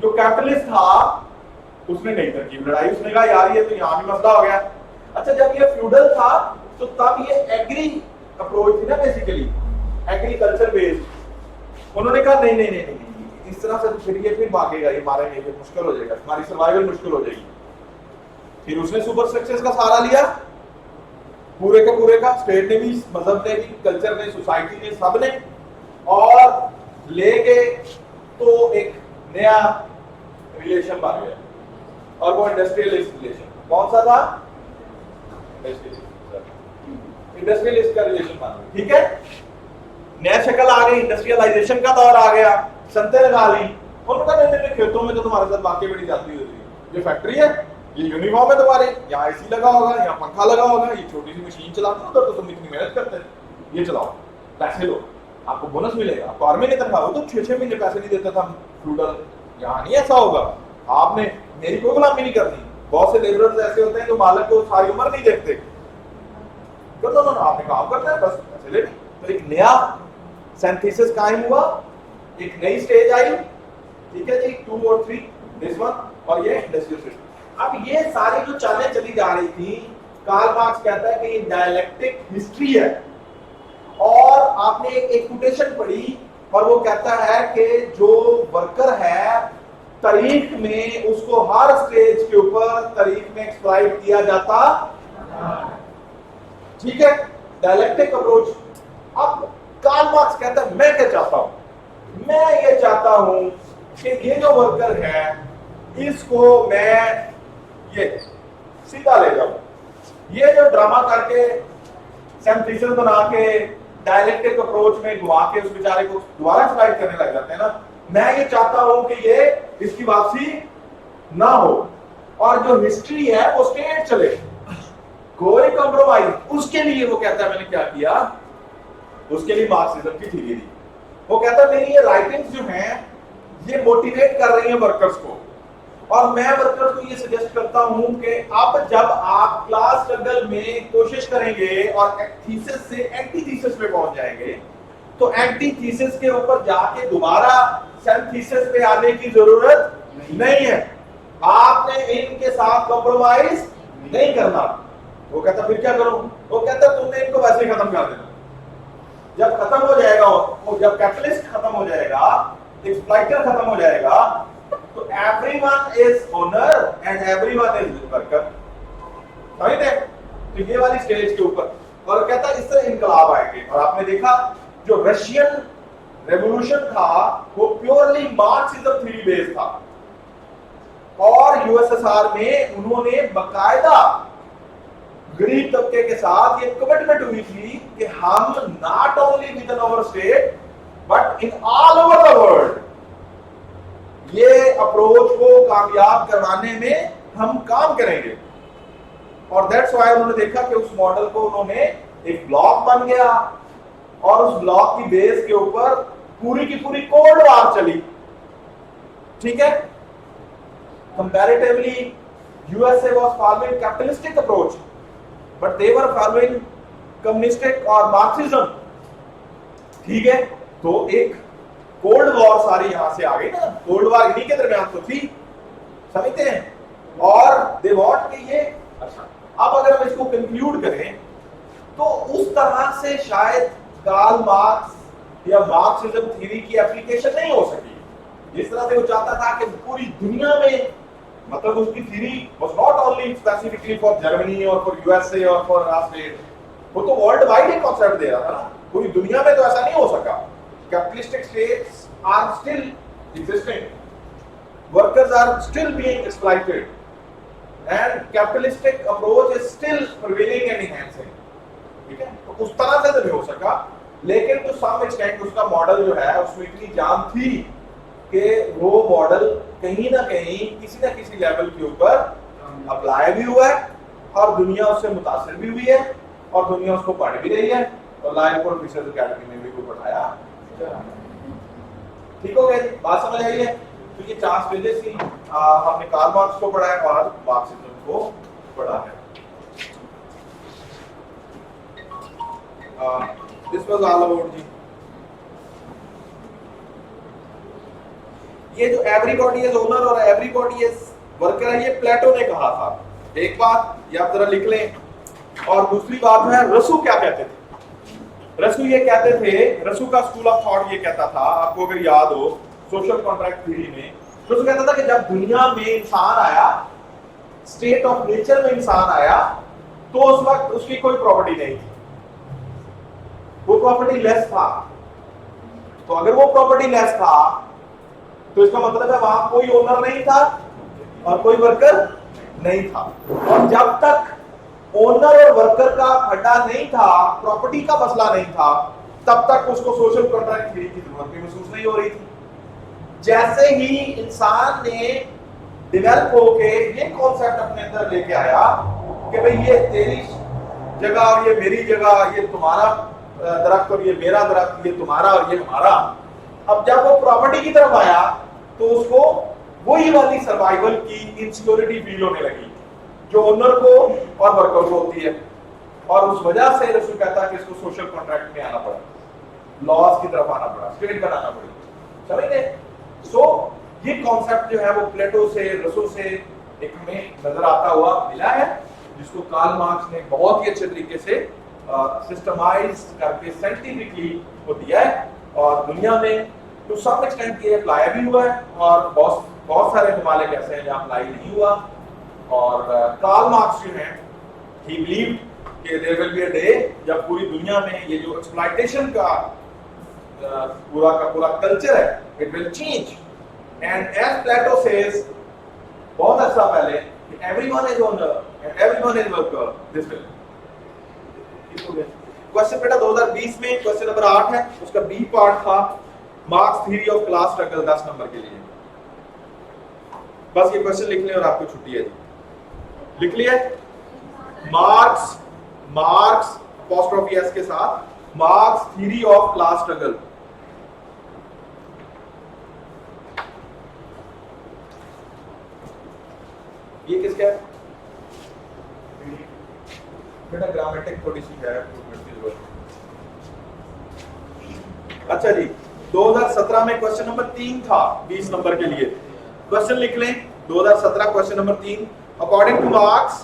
जो कैपिटलिस्ट था उसने नई तरकीब लड़ाई, उसने कहा यार ये तो यहां भी मसला हो गया। अच्छा, जब ये फ्यूडल था तो तब ये एग्री अप्रोच थी ना, बेसिकली एग्रीकल्चर बेस्ड। उन्होंने कहा नहीं नहीं नहीं नहीं, इस तरह से फिर ये फिर भागेगा, ये मारेंगे, ये मुश्किल हो जाएगा, हमारी सर्वाइवल मुश्किल हो जाएगी। फिर उसने सुपर स्ट्रक्चर्स का सहारा लिया, पूरे का स्टेट ने भी, मजहब ने भी, कल्चर ने, सोसाइटी ने, सब ने, और ले गए तो एक नया रिलेशन बन गया, और वो इंडस्ट्रियलिस्ट रिलेशन। कौन सा था? इंडस्ट्रियलिस्ट का रिलेशन बन गया, ठीक है। नया शक्ल आ गई, इंडस्ट्रियलाइजेशन का दौर आ गया, संतें लगा ली। उन्होंने कहा खेतों में तो तुम्हारे साथ बाकी बड़ी जाती होती है, ये फैक्ट्री है, ये यूनिफॉर्म है तुम्हारे, यहाँ एसी लगा होगा, यहाँ पंखा लगा होगा, ये छोटी सी मशीन चलाते हो तो तुम इतनी मेहनत करते हैं, ये चलाओ, पैसे लो, आपको बोनस मिलेगा, आपको आर्मी ने तनख्वाह हो, तो 6-6 महीने पैसे नहीं देता था फ्यूडल। यहाँ नहीं ऐसा होगा, आपने मेरी कोई गुलामी नहीं करनी। बहुत से लेबरर्स ऐसे होते हैं जो मालिक को सारी उम्र नहीं देखते, तो आपने काम करना है, बस पैसे लेने। तो एक नया सिंथेसिस कायम हुआ, एक नई स्टेज आई, ठीक है जी, 2 और 3, दिस वन, और ये इंडस्ट्रियल सिस्टम। अब ये सारी जो चालें चली जा रही थी, कार्ल मार्क्स कहता है कि ये डायलेक्टिक हिस्ट्री है। और आपने एक कोटेशन पढ़ी, और वो कहता है कि जो वर्कर है तारीख में, उसको हर स्टेज के ऊपर तारीख में एक्सप्लॉइट किया जाता, ठीक है, डायलेक्टिक अप्रोच। अब कार्ल मार्क्स कहता है मैं क्या चाहता हूं, मैं ये चाहता हूं कि ये जो वर्कर है इसको मैं ये सीधा ले जाऊं। ये जो ड्रामा करके सिंथेसिस बना के डायलेक्टिक अप्रोच में घुमा के उस बेचारे को दोबारा एक्सप्लॉइट करने लग जाते हैं ना, मैं ये चाहता हूं कि ये इसकी वापसी ना हो, और जो हिस्ट्री है वो स्टेट चले, कोई कॉम्प्रोमाइज। उसके लिए वो कहता है मैंने क्या किया, उसके लिए मार्क्सिज्म की थ्योरी दी। वो कहता है मेरी ये राइटिंग्स जो हैं ये मोटिवेट कर रही हैं वर्कर्स को, और मैं वर्कर्स को ये सजेस्ट करता हूं कि अब जब आप क्लास स्ट्रगल में कोशिश करेंगे और थीसिस से एंटी थीसिस पे पहुंच जाएंगे, तो एंटी थीसिस के ऊपर जाके दोबारा सिंथेसिस पे आने की जरूरत नहीं है, आपने इनके साथ कॉम्प्रोमाइज नहीं करना। वो कहता फिर क्या करूं? वो कहता तुमने इनको वैसे ही खत्म कर देना। जब खत्म हो जाएगा, वो जब कैपिटलिस्ट खत्म हो जाएगा, एक्सप्लॉइटर खत्म हो जाएगा, तो everyone is owner and everyone is worker. समझते? तो ये वाली स्टेज के ऊपर, और कहता इस तरह इनकलाब आएंगे। और आपने देखा जो रशियन रेवोल्यूशन था वो प्योरली मार्क्सिज्म थ्योरी बेस्ड था, और यूएसएसआर में उन्होंने बकायदा गरीब तबके के साथ ये कमिटमेंट हुई थी कि हम not only with in our state but in all over the world ये अप्रोच को कामयाब करवाने में हम काम करेंगे। और दैट्स व्हाई उन्होंने देखा कि उस मॉडल को उन्होंने एक ब्लॉक बन गया और उस ब्लॉक की बेस के ऊपर पूरी की पूरी कोल्ड वॉर चली। ठीक है, comparatively USA was following capitalistic approach but they were following communistic और मार्क्सिज्म। ठीक है, तो एक कोल्ड वॉर सारी यहां से आ गई ना, कोल्ड वॉर इन्हीं के दरमियान तो थी, समझते हैं। और दे वांट कि ये अच्छा, अब अगर हम इसको कंक्लूड करें तो उस तरह से शायद कार्ल मार्क्स या मार्क्सिज्म थ्योरी की एप्लीकेशन नहीं हो सकी जिस तरह से वो चाहता था कि पूरी दुनिया में, मतलब उसकी theory was not only specifically for Germany और फॉर यूएसए और फॉर स्टेट, वो तो वर्ल्ड वाइड एक कॉन्सेप्ट दे रहा था ना, पूरी दुनिया में तो ऐसा नहीं हो सका। Capitalistic states are still existing, workers are still being exploited and capitalistic approach is still prevailing and enhancing। ठीक है, तो उस तरह से तो नहीं हो सका, लेकिन to some extent उसका मॉडल जो है उसमें इतनी जान थी कि वो मॉडल कहीं ना कहीं किसी ना किसी लेवल के ऊपर अप्लाई भी हुआ है और दुनिया उससे मुतासिर भी हुई है और दुनिया उसको पढ़ भी रही है और लाइफ प्रोफेसर अकेडमी में भी को पढ़ाया। ठीक हो गया जी, बात समझ आई है? तो ये 4 स्टेजेस थी, हमने कार्ल मार्क्स को पढ़ा है और मार्क्सिज्म को पढ़ा है। दिस वाज ऑल अबाउट जी। ये जो एवरीबॉडी इज ओनर और एवरीबॉडी इज वर्कर है, ये प्लेटो ने कहा था। एक बात ये आप जरा लिख लें, और दूसरी बात है रसू क्या कहते थे। रसू ये कहते थे, रसू का स्कूल ऑफ थॉट ये कहता था, आपको अगर याद हो सोशल कॉन्ट्रैक्ट थ्योरी में, तो उसको कहता था कि जब दुनिया में इंसान आया, स्टेट ऑफ नेचर में इंसान आया, तो उस वक्त उसकी कोई प्रॉपर्टी नहीं थी, वो प्रॉपर्टी लेस था। तो अगर वो प्रॉपर्टी लेस था तो इसका मतलब है वहां कोई ओनर नहीं था और कोई वर्कर नहीं था। और जब तक ओनर और वर्कर का खड्डा नहीं था, प्रॉपर्टी का मसला नहीं था, तब तक उसको सोशल कॉन्ट्रैक्ट थ्योरी की जरूरत भी महसूस नहीं हो रही थी। जैसे ही इंसान ने डेवलप होके ये कॉन्सेप्ट अपने अंदर लेके आया कि भाई ये तेरी जगह और ये मेरी जगह, ये तुम्हारा दरख्त और ये मेरा दरख्त, ये तुम्हारा और ये हमारा, अब जब वो प्रॉपर्टी की तरफ आया तो उसको वही वाली सर्वाइवल की इनसिक्योरिटी फील होने लगी जो ओनर को और वर्कर को होती है। और उस वजह से रसूल कहता है कि इसको सोशल कॉन्ट्रैक्ट में आना पड़ा, लॉज की तरफ आना पड़ा, स्टेट बनाना पड़ी। समझ गए? सो ये कॉन्सेप्ट जो है वो प्लेटो से, रसूल से एक हमें नजर आता हुआ मिला है, जिसको कार्ल मार्क्स ने बहुत ही अच्छे तरीके से सिस्टमाइज करके साइंटिफिकली को दिया है। और दुनिया में टू सम एक्सटेंट ये अप्लाई भी हुआ है और बहुत सारे ममालिक ऐसे हैं जहां अप्लाई नहीं हुआ। और कार्ल मार्क्स जो है, ही बिलीव्ड कि there will be a day जब पूरी दुनिया में ये जो एक्सप्लॉइटेशन का पूरा कल्चर है, it will change. And as Plato says बहुत अच्छा पहले, everyone is owner and everyone is worker, this will. Question बेटा 2020 में क्वेश्चन नंबर 8 है, उसका बी पार्ट था Marx theory of class struggle, 10 number के लिए। बस ये क्वेश्चन लिख लें और आपको छुट्टी है जी। लिख लिया? मार्क्स अपॉस्ट्रोफी एस के साथ, marks theory of class struggle. ये किसका है बेटा? ग्रामेटिक थोड़ी सी है, अच्छा जी। 2017 में क्वेश्चन नंबर 3 था 20 नंबर के लिए। क्वेश्चन लिख लें 2017 question number 3। According two marks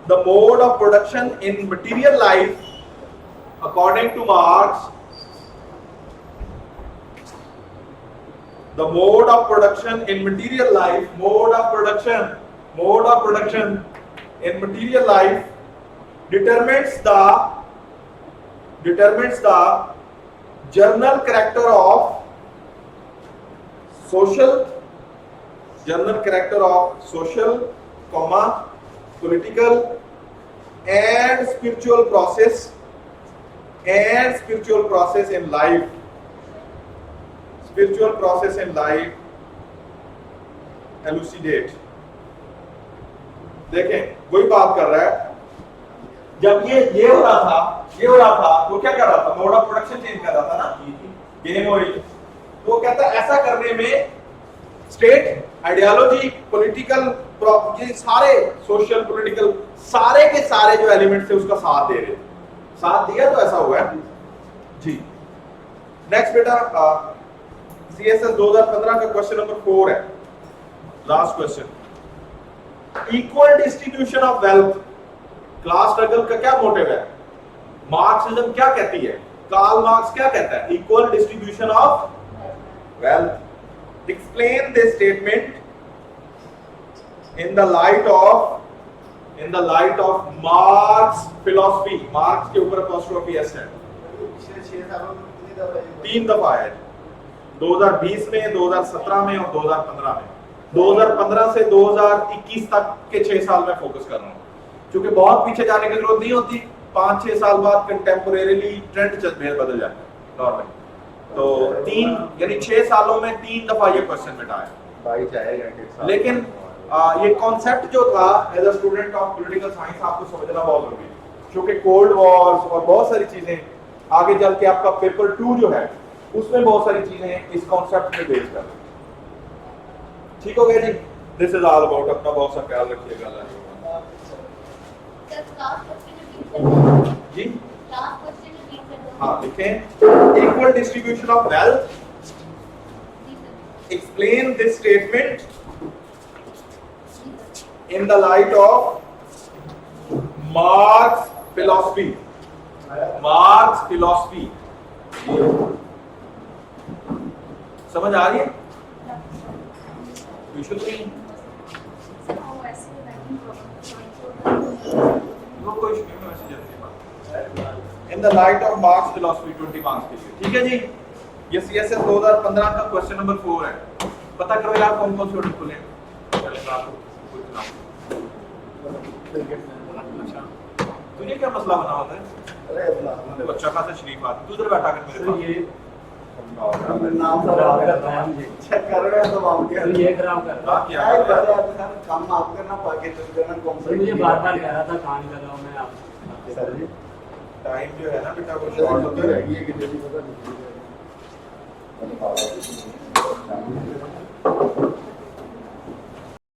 the mode of production in material life, according two marks the mode of production in material life, mode of production in material life determines the general character of social, political and spiritual process in life, elucidate. देखें वही बात कर रहा है, जब ये हो रहा था तो क्या कर रहा था, मोड ऑफ प्रोडक्शन चेंज कर रहा था ना, गेन ऑयल। तो कहता है ऐसा करने में स्टेट, आइडियोलॉजी, पॉलिटिकल, ये सारे सोशल पॉलिटिकल सारे के सारे जो एलिमेंट्स थे उसका साथ दे रहे, साथ दिया तो ऐसा हुआ है जी। नेक्स्ट बेटा सीएसएस 2015 का क्वेश्चन नंबर 4 है, last question. Equal distribution of wealth, class struggle का क्या मोटिव है, मार्क्सिज्म क्या कहती है, कार्ल मार्क्स क्या कहता है, equal distribution of wealth. Explain this statement in the light of Marx philosophy। Marks के ऊपर apostrophe s है, पिछले 6 सालों में कितनी दफा ये 3 दफा है, 2020 में, 2017 में और 2015 में। 2015 से 2021 तक के 6 साल में फोकस कर रहा हूँ, क्योंकि बहुत पीछे जाने की जरूरत नहीं होती, 5-6 साल बाद कंटेम्पोरेरीली ट्रेंड बदल जाता है नॉर्मली। तो 3 यानी 6 सालों में 3 दफा ये क्वेश्चन बेटा है। भाई जाएगा। लेकिन ये कॉन्सेप्ट जो था as a student of political science आपको समझना बहुत जरूरी है, क्योंकि कोल्ड वॉर्स और बहुत सारी चीजें आगे चल के आपका पेपर 2 जो है उसमें बहुत सारी चीजें इस कॉन्सेप्ट पे बेस कर, ठीक हो गया जी। दिस इज ऑल अबाउट, अपना बहुत सा ख्याल रखिएगा जी। हाँ लिखें, equal distribution of wealth, explain this statement in the light of Marx philosophy। Marx philosophy समझ आ रही है? You should be no कोई इशू नहीं, मैसेज जल्दी in the light of Marx philosophy 20 marks के लिए, ठीक है जी। ये सीएसएस 2015 का क्वेश्चन नंबर 4 है। पता करो यार कौन कौन से ऑर्डर खुले हैं, तुझे क्या मसला बना होता है? अरे बच्चा खासा शरीफ आदमी, तू इधर बैठा कर मेरे पास। ये नाम खराब कर रहा है, हम चेक कर रहे हैं तो हम क्या ये खराब कर रहा है, क्या कर रहा है सर, काम आप करना पाके तो करना कौन सा, मुझे बार-बार कह रहा था काम कर रहा हूं मैं आप सर जी। टाइम जो है ना बेटा वो शॉर्ट होती रहेगी, ये कितनी पता नहीं।